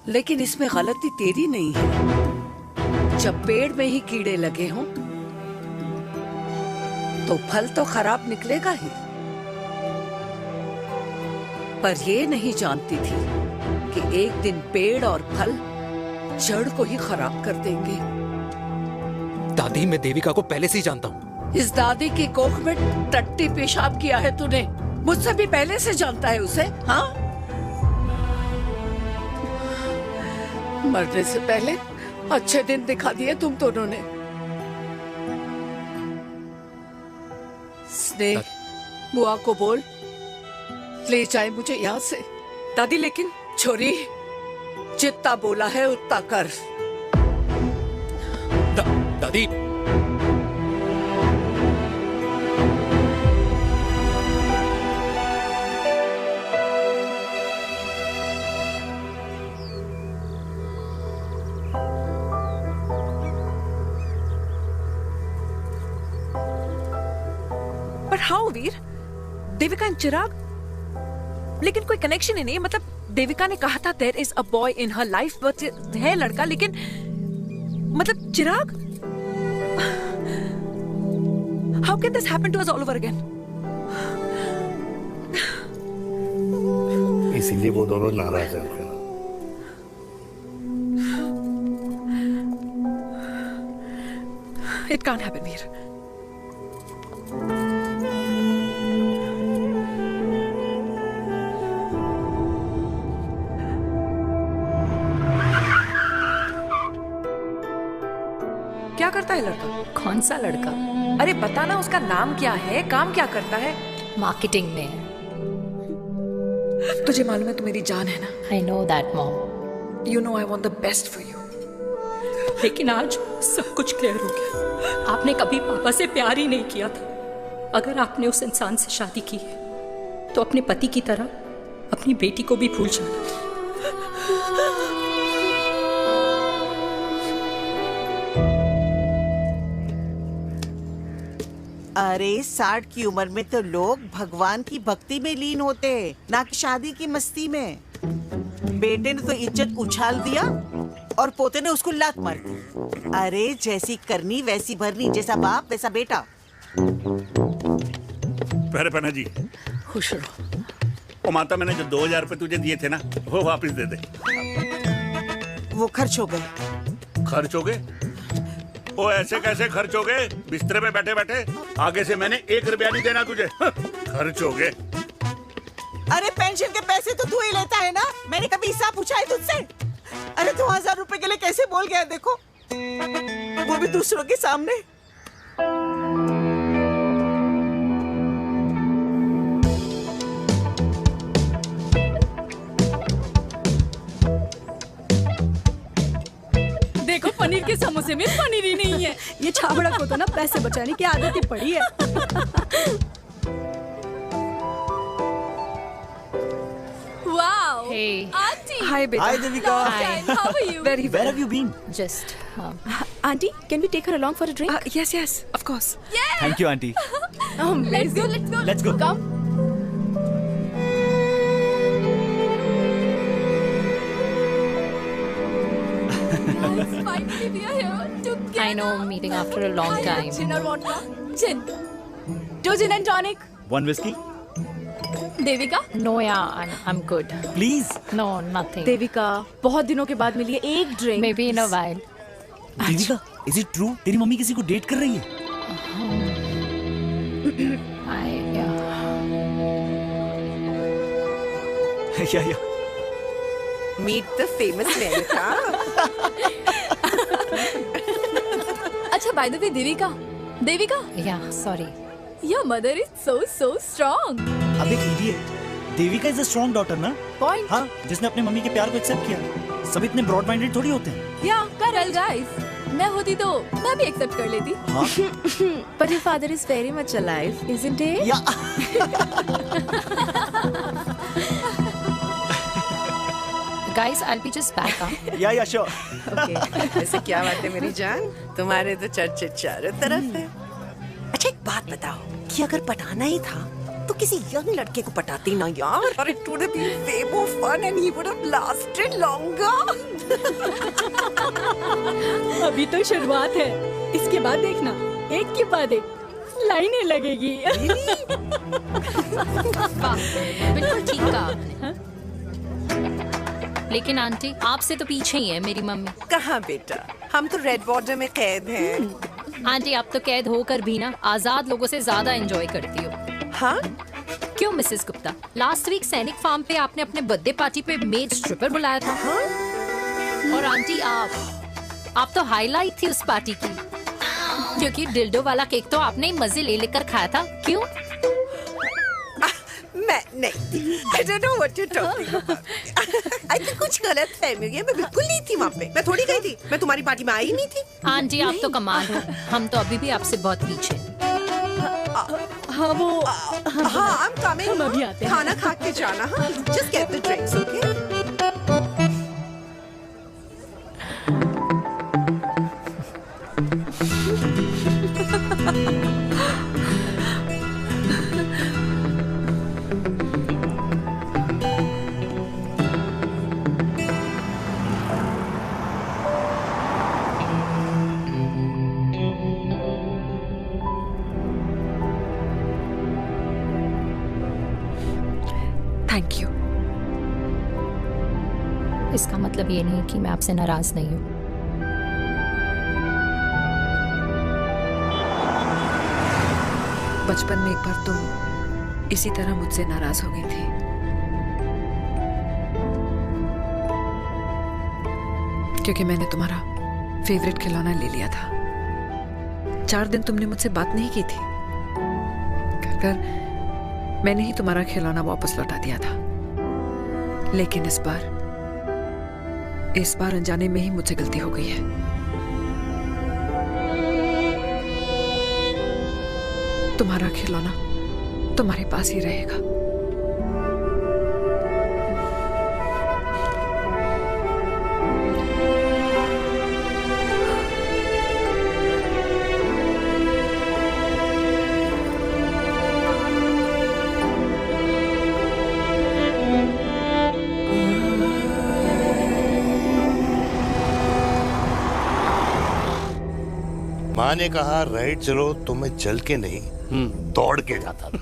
[SPEAKER 7] लेकिन इसमें गलती तेरी नहीं है। जब पेड़ में ही कीड़े लगे हों तो फल तो खराब निकलेगा ही। पर ये नहीं जानती थी कि एक दिन पेड़ और फल जड़ को ही खराब कर देंगे।
[SPEAKER 10] दादी, मैं देविका को पहले से ही जानता हूँ।
[SPEAKER 7] इस दादी की कोख में टट्टी पेशाब किया है तूने, मुझसे भी पहले से जानता है उसे। हाँ, मरने से पहले अच्छे दिन दिखा दिए तुम दोनों ने। स्नेह, बुआ को बोल ले जाए मुझे यहाँ से।
[SPEAKER 18] दादी, लेकिन
[SPEAKER 7] छोरी, जितना बोला है उतना कर।
[SPEAKER 10] दादी,
[SPEAKER 3] पर हाउ वीर? देविका एंड चिराग, लेकिन कोई कनेक्शन ही नहीं है। मतलब देविका ने कहा था there is a boy in her life, but है लड़का, लेकिन मतलब Chirag, how can this happen to us all over again?
[SPEAKER 4] इसीलिए वो दोनों नाराज हैं।
[SPEAKER 3] It can't happen, Veer. क्या करता है लड़का?
[SPEAKER 14] कौन सा लड़का?
[SPEAKER 3] अरे बताना, उसका नाम क्या है, काम क्या करता है?
[SPEAKER 14] मार्केटिंग में है।
[SPEAKER 3] तुझे मालूम है तू मेरी जान है ना?
[SPEAKER 14] I know that, mom.
[SPEAKER 3] You know I want the best for you.
[SPEAKER 20] लेकिन आज सब कुछ क्लियर हो गया। आपने कभी पापा से प्यार ही नहीं किया था। अगर आपने उस इंसान से शादी की है तो अपने पति की तरह अपनी बेटी को भी भूल जाना।
[SPEAKER 12] अरे 60 की उम्र में तो लोग भगवान की भक्ति में लीन होते हैं, ना कि शादी की मस्ती में। बेटे ने तो इज्जत उछाल दिया और पोते ने उसको लात मार दी। अरे जैसी करनी वैसी भरनी, जैसा बाप वैसा बेटा।
[SPEAKER 8] पहना जी
[SPEAKER 3] खुश रहो।
[SPEAKER 8] ओ माता, मैंने जो 2000 रुपए तुझे दिए थे ना, वो वापस दे दे।
[SPEAKER 12] वो खर्च हो गए।
[SPEAKER 8] खर्च हो गए? ओ ऐसे कैसे खर्च हो गए? बिस्तर पे बैठे बैठे। आगे से मैंने 1 रुपया नहीं देना तुझे। खर्च हो गए।
[SPEAKER 12] अरे पेंशन के पैसे तो तू ही लेता है ना, मैंने कभी हिसाब पूछा है तुझसे? अरे 2000 रुपए के लिए कैसे बोल गया देखो, वो भी दूसरों के सामने।
[SPEAKER 13] देखो पनीर के समोसे में पनीर ही नहीं है। ये छाबड़ा को तो ना पैसे बचाने की आदत ही पड़ी है। Wow!
[SPEAKER 14] Hey.
[SPEAKER 13] Auntie!
[SPEAKER 3] Hi, beta.
[SPEAKER 13] Hi, Devika. Hi. How are you?
[SPEAKER 3] Very well.
[SPEAKER 13] Where have
[SPEAKER 3] you been?
[SPEAKER 14] Just.
[SPEAKER 13] Auntie, can we take her along for a drink?
[SPEAKER 3] Yes, yes, of course.
[SPEAKER 13] Yeah!
[SPEAKER 22] Thank you, auntie.
[SPEAKER 13] Let's go, let's go.
[SPEAKER 22] Let's go.
[SPEAKER 13] Come. Finally, we are here together.
[SPEAKER 14] I know, meeting after a long time.
[SPEAKER 13] Gin or vodka? Gin. 2 gin and tonic.
[SPEAKER 22] One whiskey?
[SPEAKER 13] Devika?
[SPEAKER 14] No, yeah, I'm good.
[SPEAKER 22] Please.
[SPEAKER 14] No, nothing.
[SPEAKER 13] Devika, बहुत दिनों के बाद मिली है, एक drink.
[SPEAKER 14] Maybe in a while.
[SPEAKER 22] Devika, is it true? तेरी mummy किसी को date कर रही है?
[SPEAKER 12] Yeah. Meet the famous America.
[SPEAKER 13] अच्छा, by the way, Devika.
[SPEAKER 14] Yeah, sorry.
[SPEAKER 13] Your mother is so strong.
[SPEAKER 22] अब एक idiot. Devika is a strong daughter ना?
[SPEAKER 13] Point.
[SPEAKER 22] हाँ, जिसने अपने मम्मी के प्यार को एक्सेप्ट किया। सब इतने ब्रॉड माइंडेड थोड़ी होते हैं।
[SPEAKER 13] Yeah, correct guys. मैं होती तो मैं भी एक्सेप्ट कर लेती।
[SPEAKER 22] हाँ?
[SPEAKER 13] But your father is very much alive, isn't he?
[SPEAKER 22] Yeah.
[SPEAKER 14] Guys, I'll be just back.
[SPEAKER 22] Yeah, sure.
[SPEAKER 12] Okay. ऐसे क्या बात है मेरी जान? तुम्हारे तो चर्चे चारों तरफ है। अच्छा एक बात बताओ कि अगर पटाना ही था तो किसी यंग लड़के को पटाती ना यार। और it would have been way more fun and he would have lasted longer.
[SPEAKER 13] अभी तो शुरुआत है, इसके बाद देखना एक के बाद एक लाइनें लगेगी।
[SPEAKER 14] बिल्कुल ठीक कहा आपने। लेकिन आंटी, आपसे तो पीछे ही है मेरी मम्मी।
[SPEAKER 12] कहाँ बेटा, हम तो रेड बॉर्डर में कैद हैं।
[SPEAKER 14] आंटी, आप तो कैद होकर भी ना आजाद लोगों से ज्यादा एंजॉय करती हो।
[SPEAKER 12] हाँ?
[SPEAKER 14] क्यों मिसेस गुप्ता, लास्ट वीक सैनिक फार्म पे आपने अपने बर्थडे पार्टी पे मेड स्ट्रिपर बुलाया था। हाँ? और आंटी आप तो हाईलाइट थी उस पार्टी की, क्योंकि डिल्डो वाला केक तो आपने ही मजे ले लेकर खाया था। क्यों?
[SPEAKER 12] मैं नहीं, I don't know what you're talking about. I think कुछ गलत फहमी हुई है, मैं बिल्कुल नहीं थी वहाँ पे। मैं थोड़ी गई थी, मैं तुम्हारी पार्टी में आई नहीं थी।
[SPEAKER 14] आंटी, आप तो कमाल हो, हम तो अभी भी आपसे बहुत पीछे।
[SPEAKER 13] हाँ वो
[SPEAKER 12] हाँ I'm coming.
[SPEAKER 13] हम अभी आते हैं।
[SPEAKER 12] खाना खा के जाना। हाँ, just get the drinks, okay?
[SPEAKER 3] Thank you.
[SPEAKER 14] इसका मतलब ये नहीं कि मैं आपसे नाराज नहीं हूँ।
[SPEAKER 3] बचपन में एक बार तुम इसी तरह मुझसे नाराज हो गई थी। क्योंकि मैंने तुम्हारा फेवरेट खिलौना ले लिया था। 4 दिन तुमने मुझसे बात नहीं की थी। कहकर मैंने ही तुम्हारा खिलौना वापस लौटा दिया था, लेकिन इस बार अनजाने में ही मुझसे गलती हो गई है। तुम्हारा खिलौना तुम्हारे पास ही रहेगा।
[SPEAKER 4] माँ ने कहा राइट चलो, तो मैं चल के नहीं दौड़ के जाता था।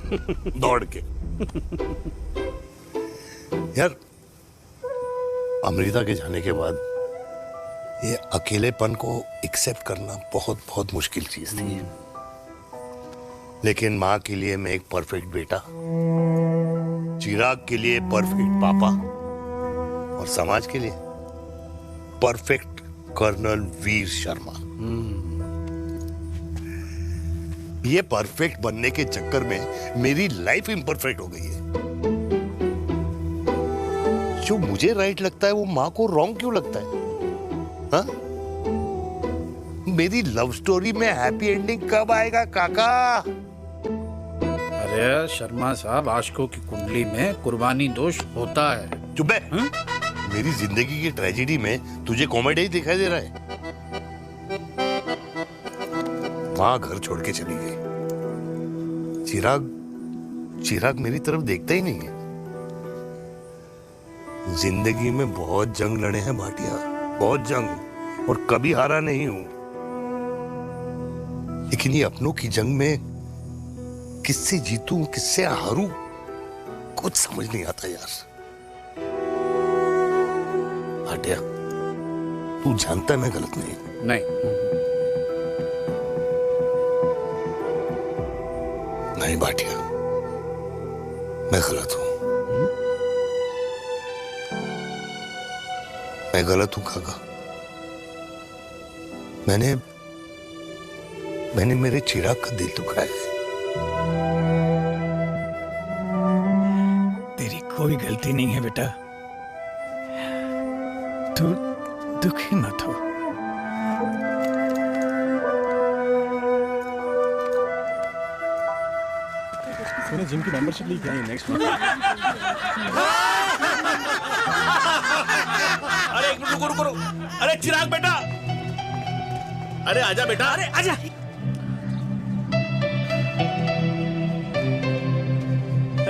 [SPEAKER 4] दौड़ के। यार अमृता के जाने के बाद ये अकेलेपन को एक्सेप्ट करना बहुत बहुत मुश्किल चीज थी। लेकिन माँ के लिए मैं एक परफेक्ट बेटा, चिराग के लिए परफेक्ट पापा और समाज के लिए परफेक्ट कर्नल वीर शर्मा। ये परफेक्ट बनने के चक्कर में मेरी लाइफ इम्परफेक्ट हो गई है। जो मुझे राइट लगता है वो माँ को रॉन्ग क्यों लगता है? हाँ? मेरी लव स्टोरी में हैप्पी एंडिंग कब आएगा काका?
[SPEAKER 5] अरे शर्मा साहब, आशिकों की कुंडली में कुर्बानी दोष होता है।
[SPEAKER 4] चुप है। मेरी जिंदगी की ट्रेजेडी में तुझे कॉमेडी ही दिखाई दे रहा है। माँ घर छोड़ के चली गई। चिराग मेरी तरफ देखता ही नहीं है। जिंदगी में बहुत जंग लड़े हैं भाटिया, बहुत जंग, और कभी हारा नहीं हूं। लेकिन ये अपनों की जंग में किससे जीतूं, किससे हारूं, कुछ समझ नहीं आता यार। भाटिया, तू जानता है मैं गलत नहीं। नहीं भाटिया, मैं गलत हूं। मैं गलत हूं काका। मैंने मेरे चिराग का दिल दुखाया है।
[SPEAKER 1] तेरी कोई गलती नहीं है बेटा, तू दुखी मत हो।
[SPEAKER 21] मैंने जिम की मेंबरशिप ली क्या नेक्स्ट मंथ।
[SPEAKER 11] अरे एक मिनट रुको। अरे चिराग बेटा, अरे आजा बेटा, अरे आजा।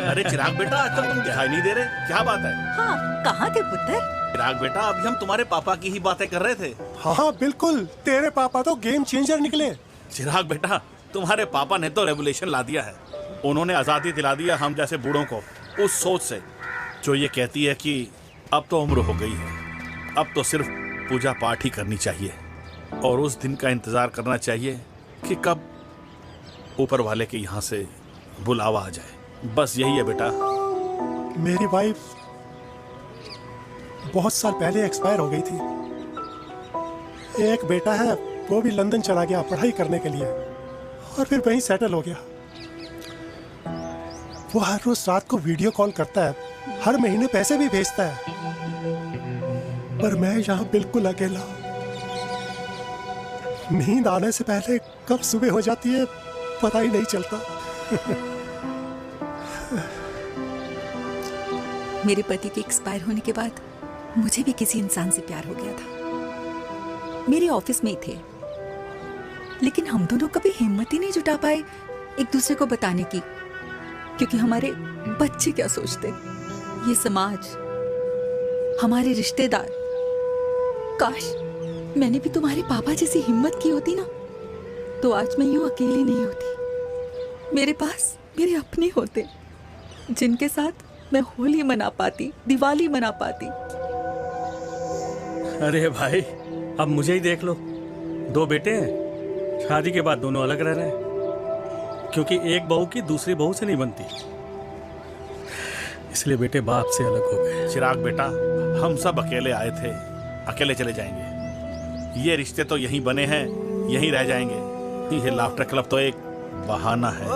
[SPEAKER 11] अरे चिराग बेटा, आजकल तुम दिखाई नहीं दे रहे, क्या बात है?
[SPEAKER 16] हाँ, कहाँ थे पुत्र?
[SPEAKER 11] चिराग बेटा, अभी हम तुम्हारे पापा की ही बातें कर रहे थे।
[SPEAKER 21] हाँ बिल्कुल, तेरे पापा तो गेम चेंजर निकले।
[SPEAKER 11] चिराग बेटा, तुम्हारे पापा ने तो रेवोल्यूशन ला दिया है। उन्होंने आजादी दिला दिया हम जैसे बूढ़ों को उस सोच से जो ये कहती है कि अब तो उम्र हो गई है, अब तो सिर्फ पूजा पाठ ही करनी चाहिए और उस दिन का इंतजार करना चाहिए कि कब ऊपर वाले के यहाँ से बुलावा आ जाए। बस यही है बेटा।
[SPEAKER 21] मेरी वाइफ बहुत साल पहले एक्सपायर हो गई थी। एक बेटा है, वो भी लंदन चला गया पढ़ाई करने के लिए और फिर वहीं सेटल हो गया। वो हर रोज रात को वीडियो कॉल करता है, हर महीने पैसे भी भेजता है, पर मैं यहाँ बिल्कुल अकेला। नींद आने से पहले कब सुबह हो जाती है पता ही नहीं चलता।
[SPEAKER 16] मेरे पति के एक्सपायर होने के बाद मुझे भी किसी इंसान से प्यार हो गया था। मेरे ऑफिस में ही थे, लेकिन हम दोनों कभी हिम्मत ही नहीं जुटा पाए एक दूसरे को बताने की, क्योंकि हमारे बच्चे क्या सोचते, ये समाज, हमारे रिश्तेदार। काश मैंने भी तुम्हारे पापा जैसी हिम्मत की होती ना, तो आज मैं यूं अकेली नहीं होती। मेरे पास मेरे अपने होते जिनके साथ मैं होली मना पाती, दिवाली मना पाती।
[SPEAKER 21] अरे भाई, अब मुझे ही देख लो, 2 बेटे हैं, शादी के बाद दोनों अलग रह रहे हैं, क्योंकि एक बहू की दूसरी बहू से नहीं बनती, इसलिए बेटे बाप से अलग हो गए।
[SPEAKER 11] चिराग बेटा, हम सब अकेले आए थे, अकेले चले जाएंगे। ये रिश्ते तो यहीं बने हैं, यहीं रह जाएंगे। ये लाफ्टर क्लब तो एक बहाना है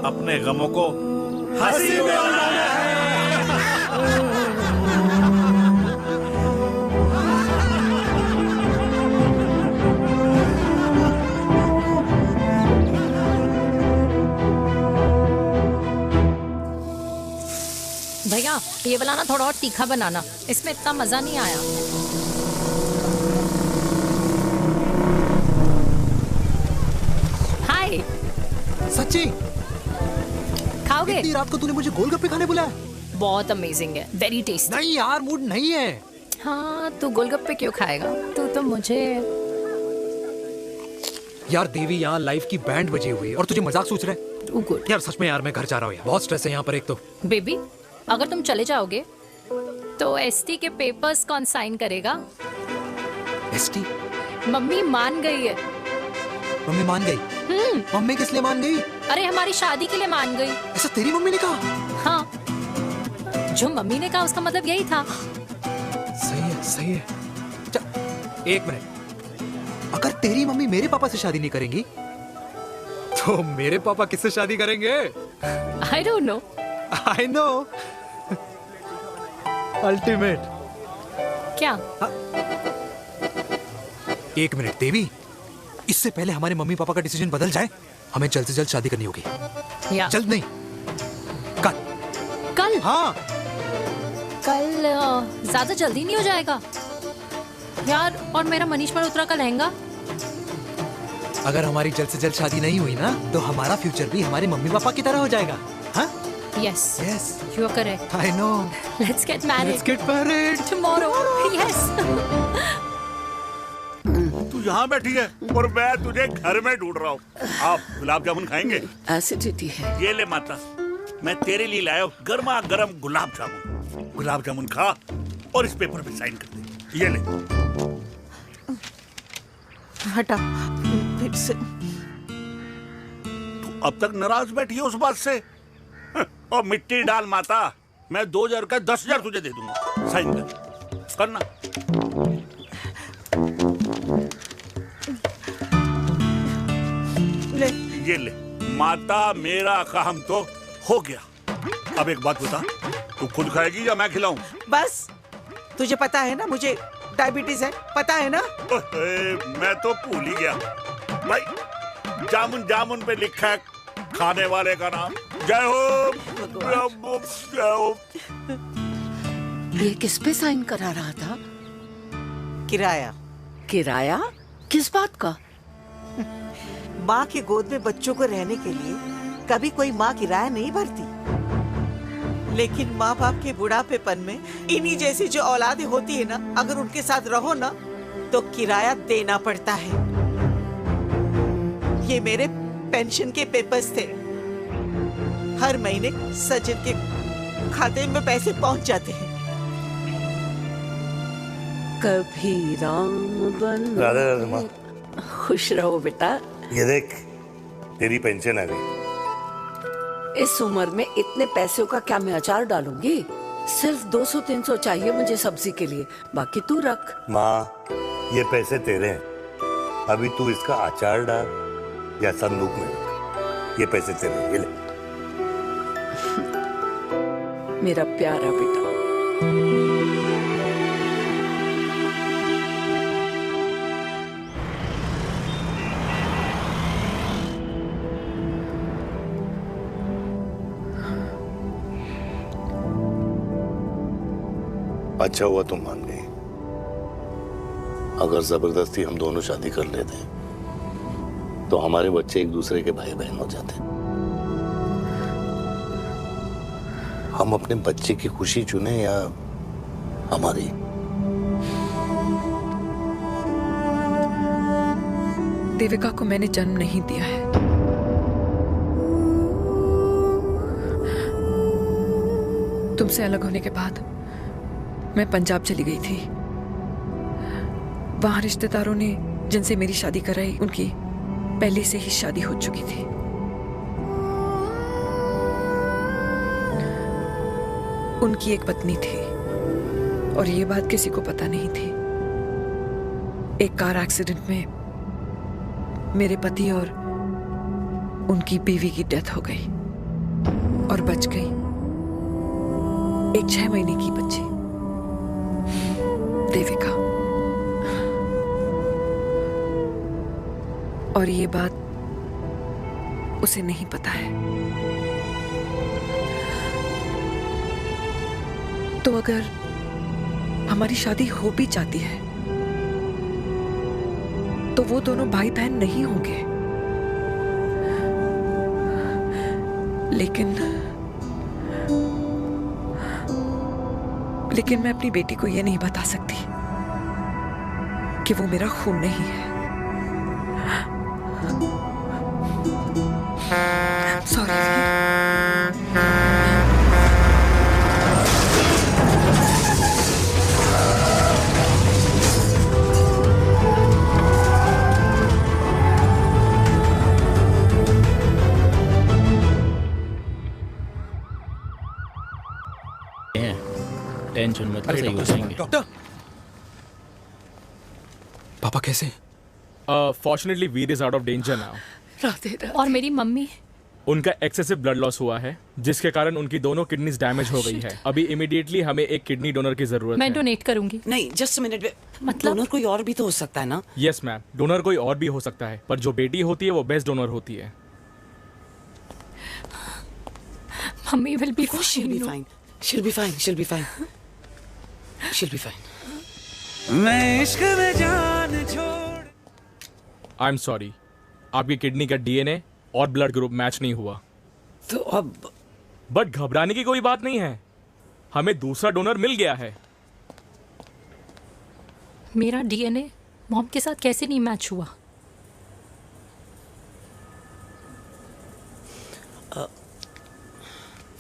[SPEAKER 11] अपने गमों को हंसी में बनाना है।
[SPEAKER 14] भैया ये वाला ना थोड़ा और तीखा बनाना, इसमें इतना मजा नहीं आया। हाय।
[SPEAKER 10] सच्ची?
[SPEAKER 14] खाओगे?
[SPEAKER 10] इतनी रात को तूने मुझे गोलगप्पे खाने बुलाया?
[SPEAKER 14] बहुत अमेजिंग है, वेरी टेस्टी।
[SPEAKER 10] नहीं यार, मूड नहीं है।
[SPEAKER 14] हाँ, तू गोलगप्पे क्यों खाएगा? तू तो मुझे।
[SPEAKER 10] यार देवी, यहाँ लाइफ की बैंड बजी हुई है और तुझे मजाक सोच रहे हैं? यार सच में यार, मैं घर जा रहा हूँ यार, बहुत स्ट्रेस है यहाँ पर एक तो।
[SPEAKER 14] बेबी, अगर तुम चले जाओगे तो एसटी के पेपर्स कौन साइन करेगा?
[SPEAKER 10] एसटी?
[SPEAKER 14] मम्मी मान गई है।
[SPEAKER 10] मम्मी मान गई? मम्मी किस लिए मान गई?
[SPEAKER 14] अरे हमारी शादी के लिए मान गई।
[SPEAKER 10] ऐसा तेरी मम्मी ने कहा?
[SPEAKER 14] हाँ, जो मम्मी ने कहा उसका मतलब यही था।
[SPEAKER 10] सही है, सही है। एक मिनट, अगर तेरी मम्मी मेरे पापा से शादी नहीं करेंगी तो मेरे पापा किससे शादी करेंगे?
[SPEAKER 14] I don't know.
[SPEAKER 10] I know. Ultimate.
[SPEAKER 14] क्या?
[SPEAKER 10] एक मिनट देवी, इससे पहले हमारे मम्मी पापा का डिसीजन बदल जाए, हमें जल्द से जल्द शादी करनी होगी।
[SPEAKER 14] या।
[SPEAKER 10] जल्द नहीं, कल।
[SPEAKER 14] कल?
[SPEAKER 10] हाँ।
[SPEAKER 14] कल ज्यादा जल्दी नहीं हो जाएगा यार? और मेरा मनीष मल्होत्रा का लहंगा?
[SPEAKER 10] अगर हमारी जल्द से जल्द शादी नहीं हुई ना, तो हमारा फ्यूचर भी हमारे मम्मी पापा की तरह हो जाएगा। हाँ?
[SPEAKER 14] Yes.
[SPEAKER 10] Yes.
[SPEAKER 14] You are correct.
[SPEAKER 10] I know.
[SPEAKER 14] Let's get married.
[SPEAKER 10] Let's get married.
[SPEAKER 14] Tomorrow. Yes.
[SPEAKER 8] तू यहाँ बैठी है और मैं तुझे घर में ढूंढ रहा हूँ। आप गुलाब जामुन खाएंगे?
[SPEAKER 7] एसिडिटी है।
[SPEAKER 8] ये ले माता, मैं तेरे लिए लाया हूँ गर्मा गर्म गुलाब जामुन। गुलाब जामुन खा और इस पेपर पे साइन कर दे। ये ले।
[SPEAKER 12] हटा फिर से।
[SPEAKER 8] तू अब तक नाराज बैठी है उस बात से? और मिट्टी डाल माता, मैं 2000 का 10,000 तुझे दे दूंगा। साइन कर, करना।
[SPEAKER 12] ले।
[SPEAKER 8] ये ले माता, मेरा काम तो हो गया। अब एक बात बता, तू खुद खाएगी या मैं खिलाऊं?
[SPEAKER 12] बस, तुझे पता है ना मुझे डायबिटीज है, पता है ना?
[SPEAKER 8] मैं तो भूल ही गया भाई। जामुन जामुन पे लिखा है खाने वाले का नाम। जय हो, जय हो।
[SPEAKER 7] ये किस पे साइन करा रहा था?
[SPEAKER 12] किराया।
[SPEAKER 7] किराया? किस बात का?
[SPEAKER 12] माँ की गोद में बच्चों को रहने के लिए कभी कोई माँ किराया नहीं भरती, लेकिन माँ बाप के बुढ़ापेपन में इन्हीं जैसी जो औलादें होती है ना, अगर उनके साथ रहो ना तो किराया देना पड़ता है। ये मेरे पेंशन के पेपर्स थे, हर महीने सचिन के खाते में पैसे पहुंच जाते हैं।
[SPEAKER 7] कभी राम बन।
[SPEAKER 4] राधे राधे माँ।
[SPEAKER 7] खुश रहो बेटा।
[SPEAKER 4] ये देख, तेरी पेंशन आ गई।
[SPEAKER 7] इस उम्र में इतने पैसों का क्या मैं अचार डालूंगी? सिर्फ 200-300 चाहिए मुझे सब्जी के लिए, बाकी तू रख।
[SPEAKER 4] माँ, ये पैसे तेरे हैं, अभी तू इसका अचार डाल या संदूक में रख। ये पैसे तेरे हैं, ये ले।
[SPEAKER 7] मेरा प्यारा बेटा।
[SPEAKER 4] अच्छा हुआ तुम मान गई, अगर जबरदस्ती हम दोनों शादी कर लेते तो हमारे बच्चे एक दूसरे के भाई बहन हो जाते। हम अपने बच्चे की खुशी चुने या हमारी?
[SPEAKER 3] देविका को मैंने जन्म नहीं दिया है। तुमसे अलग होने के बाद मैं पंजाब चली गई थी। वहां रिश्तेदारों ने जिनसे मेरी शादी कराई, उनकी पहले से ही शादी हो चुकी थी। उनकी एक पत्नी थी और ये बात किसी को पता नहीं थी। एक कार एक्सीडेंट में मेरे पति और उनकी बीवी की डेथ हो गई और बच गई एक 6 महीने की बच्ची देविका। और ये बात उसे नहीं पता है। तो अगर हमारी शादी हो भी जाती है तो वो दोनों भाई बहन नहीं होंगे। लेकिन मैं अपनी बेटी को ये नहीं बता सकती कि वो मेरा खून नहीं है। सॉरी।
[SPEAKER 21] टेंशन मत लो, सही हो जाएंगे।
[SPEAKER 15] डॉक्टर, पापा कैसे?
[SPEAKER 2] Fortunately Veer is out of danger now.
[SPEAKER 14] और मेरी मम्मी?
[SPEAKER 2] उनका एक्सेसिव ब्लड लॉस हुआ है जिसके कारण उनकी दोनों किडनीज डैमेज हो गई है। अभी इमीडिएटली हमें एक किडनी डोनर की जरूरत है।
[SPEAKER 14] मैं डोनेट करूंगी।
[SPEAKER 17] नहीं, जस्ट मिनट। मतलब डोनर कोई और भी तो हो सकता है ना?
[SPEAKER 2] यस मैम, डोनर कोई और भी हो सकता है, पर जो बेटी होती है वो बेस्ट डोनर होती है।
[SPEAKER 14] Mummy will be fine.
[SPEAKER 17] She'll be fine. She'll be fine. She'll be fine. She'll be fine.
[SPEAKER 1] मैं इश्क में जान छोड़।
[SPEAKER 2] आई एम सॉरी, आपकी किडनी का डीएनए और ब्लड ग्रुप मैच नहीं हुआ।
[SPEAKER 17] तो अब
[SPEAKER 2] बट घबराने की कोई बात नहीं है, हमें दूसरा डोनर मिल गया है।
[SPEAKER 14] मेरा डीएनए मॉम के साथ कैसे नहीं मैच हुआ?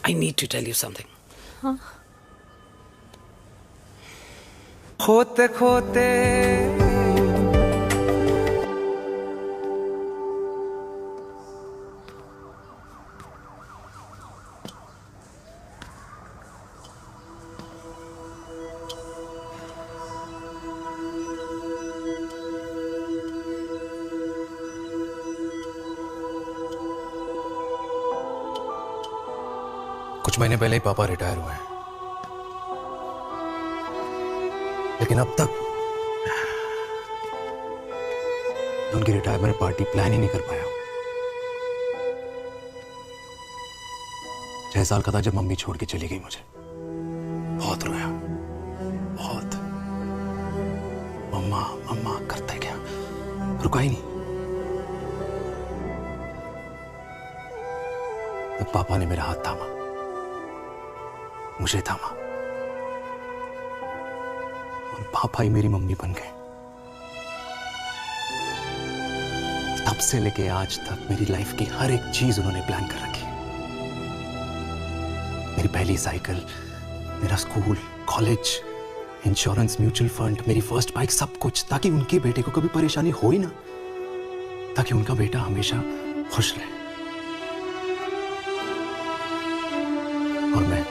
[SPEAKER 17] I need to tell you something.
[SPEAKER 14] हाँ?
[SPEAKER 1] खोते खोते
[SPEAKER 6] कुछ महीने पहले ही पापा रिटायर हुए हैं, लेकिन अब तक मैं उनकी रिटायरमेंट पार्टी प्लान ही नहीं कर पाया। 6 साल का था जब मम्मी छोड़ के चली गई मुझे। बहुत रोया, बहुत। मम्मा मम्मा करता क्या, रुका ही नहीं। तब पापा ने मेरा हाथ थामा, मुझे थामा, और पापा ही मेरी मम्मी बन गए। तब से लेके आज तक मेरी लाइफ की हर एक चीज उन्होंने प्लान कर रखी। मेरी पहली साइकिल, मेरा school, college, insurance, mutual fund, मेरी फर्स्ट बाइक, सब कुछ, ताकि उनके बेटे को कभी परेशानी हो ही ना, ताकि उनका बेटा हमेशा खुश रहे। और मैं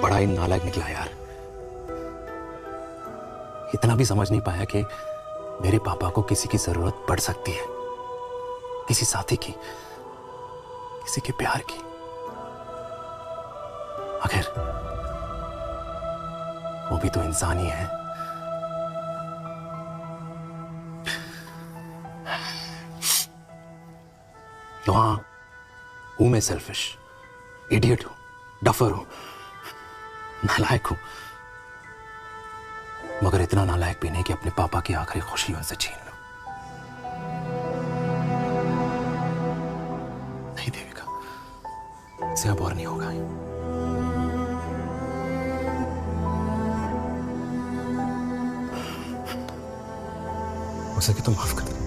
[SPEAKER 6] बड़ा ही नालायक निकला यार। इतना भी समझ नहीं पाया कि मेरे पापा को किसी की जरूरत पड़ सकती है, किसी साथी की, किसी के प्यार की। आखिर वो भी तो इंसान ही है। तो हाँ, हूं मैं सेल्फिश, इडियट हूं, डफर हूं, नालायक हूं, मगर इतना नालायक भी नहीं कि अपने पापा की आखिरी खुशी उनसे छीन लूं। नहीं देविका, इसे अब और नहीं होगा। हो सके तो माफ कर दे।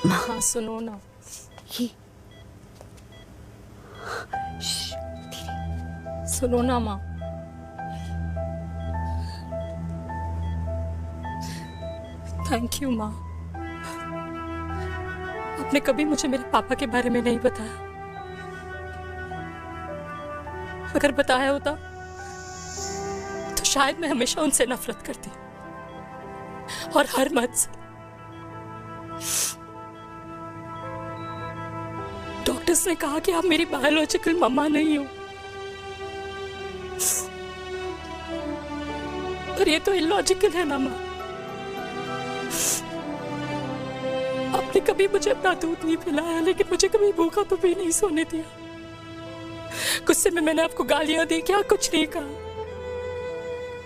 [SPEAKER 14] हाँ, सुनो ना,
[SPEAKER 16] ये
[SPEAKER 20] सुनो ना माँ, थैंक यू माँ। आपने कभी मुझे मेरे पापा के बारे में नहीं बताया। अगर बताया होता तो शायद मैं हमेशा उनसे नफरत करती और हर मत से। डॉक्टर्स ने कहा कि आप मेरी बायोलॉजिकल मम्मा नहीं हो, पर ये तो इलॉजिकल है ना माँ। आपने कभी मुझे अपना दूध नहीं पिलाया, लेकिन मुझे कभी भूखा तो भी नहीं सोने दिया। गुस्से में मैंने आपको गालियां दी, क्या कुछ नहीं कहा,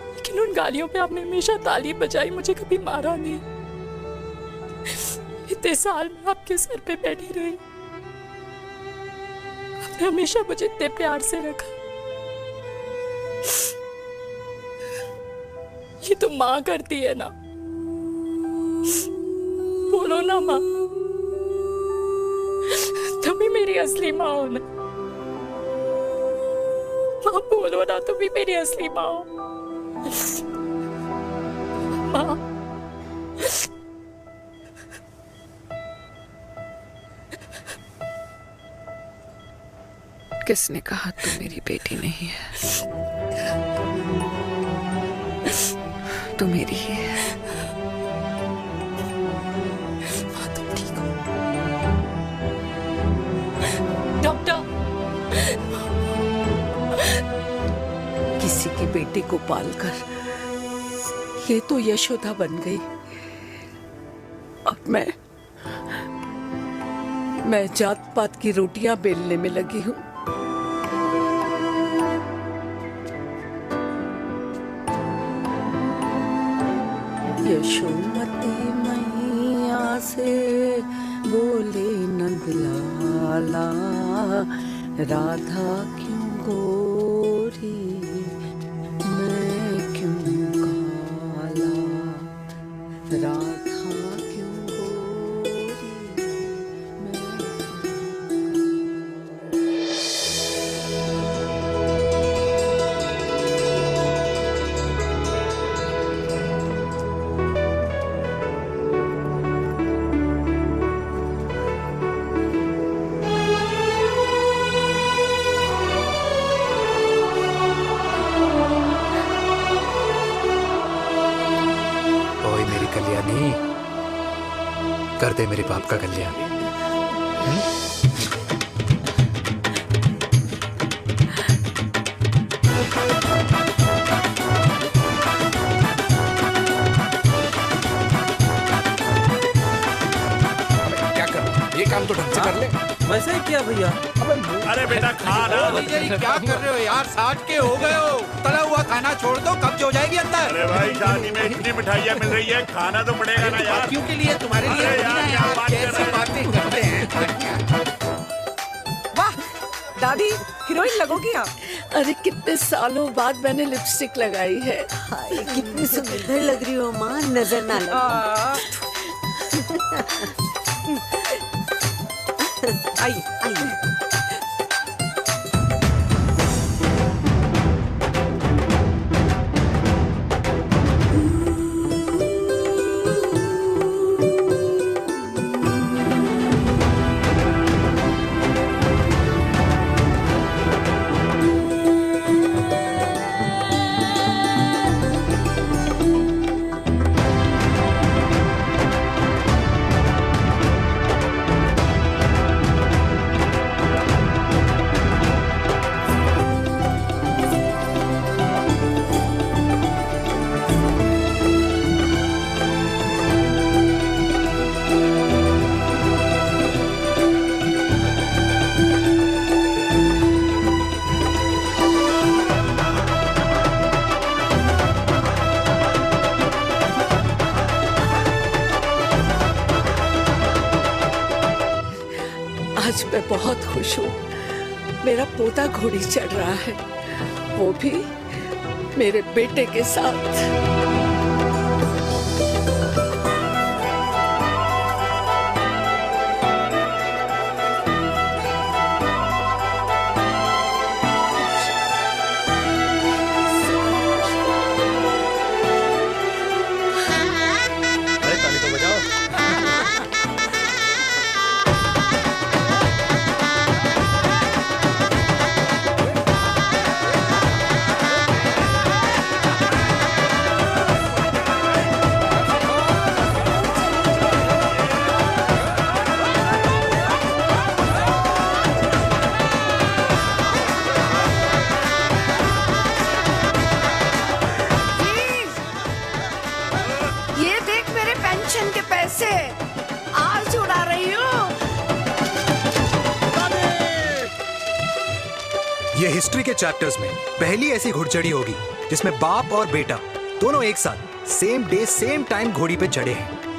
[SPEAKER 20] लेकिन उन गालियों पे आपने हमेशा ताली बजाई, मुझे कभी मारा नहीं। इतने साल में आपके सर पे बैठी रही, आपने हमेशा मुझे इतने प्यार से रखा। ये तो माँ करती है ना, बोलो ना माँ, तुम ही मेरी असली माँ हो ना। माँ बोलो ना, तुम ही मेरी असली माँ हो। माँ
[SPEAKER 3] किसने कहा तू मेरी बेटी नहीं है? तू मेरी ही है।
[SPEAKER 20] डॉक्टर,
[SPEAKER 7] किसी की बेटी को पालकर ये तो यशोदा बन गई। अब मैं जात पात की रोटियां बेलने में लगी हूँ। यशोमती मैया से बोले नंदलाला, राधा क्यों गोरी मैं क्यों काला, राधा क्यों गोरी
[SPEAKER 6] कल्याणी, कर दे मेरे बाप का कल्याण।
[SPEAKER 15] क्या कर, ये काम तो ढंग से कर ले।
[SPEAKER 21] वैसे ही किया भैया।
[SPEAKER 11] अरे बेटा खा ना।
[SPEAKER 5] क्या कर रहे हो यार, 60 के हो गए हो। तला हुआ खाना छोड़ दो, कब्ज हो जाएगी अंदर।
[SPEAKER 8] अरे भाई शादी में इतनी मिठाइयाँ मिल रही है, खाना तो पड़ेगा ना यार।
[SPEAKER 5] क्यों के लिए तुम्हारे लिए कैसी बातें करते हैं।
[SPEAKER 7] वाह दादी, हीरोइन लगोगी आप। अरे कितने सालों बाद मैंने लिपस्टिक लगाई है।
[SPEAKER 9] हाय कितनी सुंदर लग रही हो माँ, नजर ना लगे।
[SPEAKER 7] आइए आइए। आज मैं बहुत खुश हूँ। मेरा पोता घोड़ी चढ़ रहा है, वो भी मेरे बेटे के साथ।
[SPEAKER 6] ये हिस्ट्री के चैप्टर्स में पहली ऐसी घुड़चढ़ी होगी जिसमें बाप और बेटा दोनों एक साथ सेम डे सेम टाइम घोड़ी पे चढ़े हैं।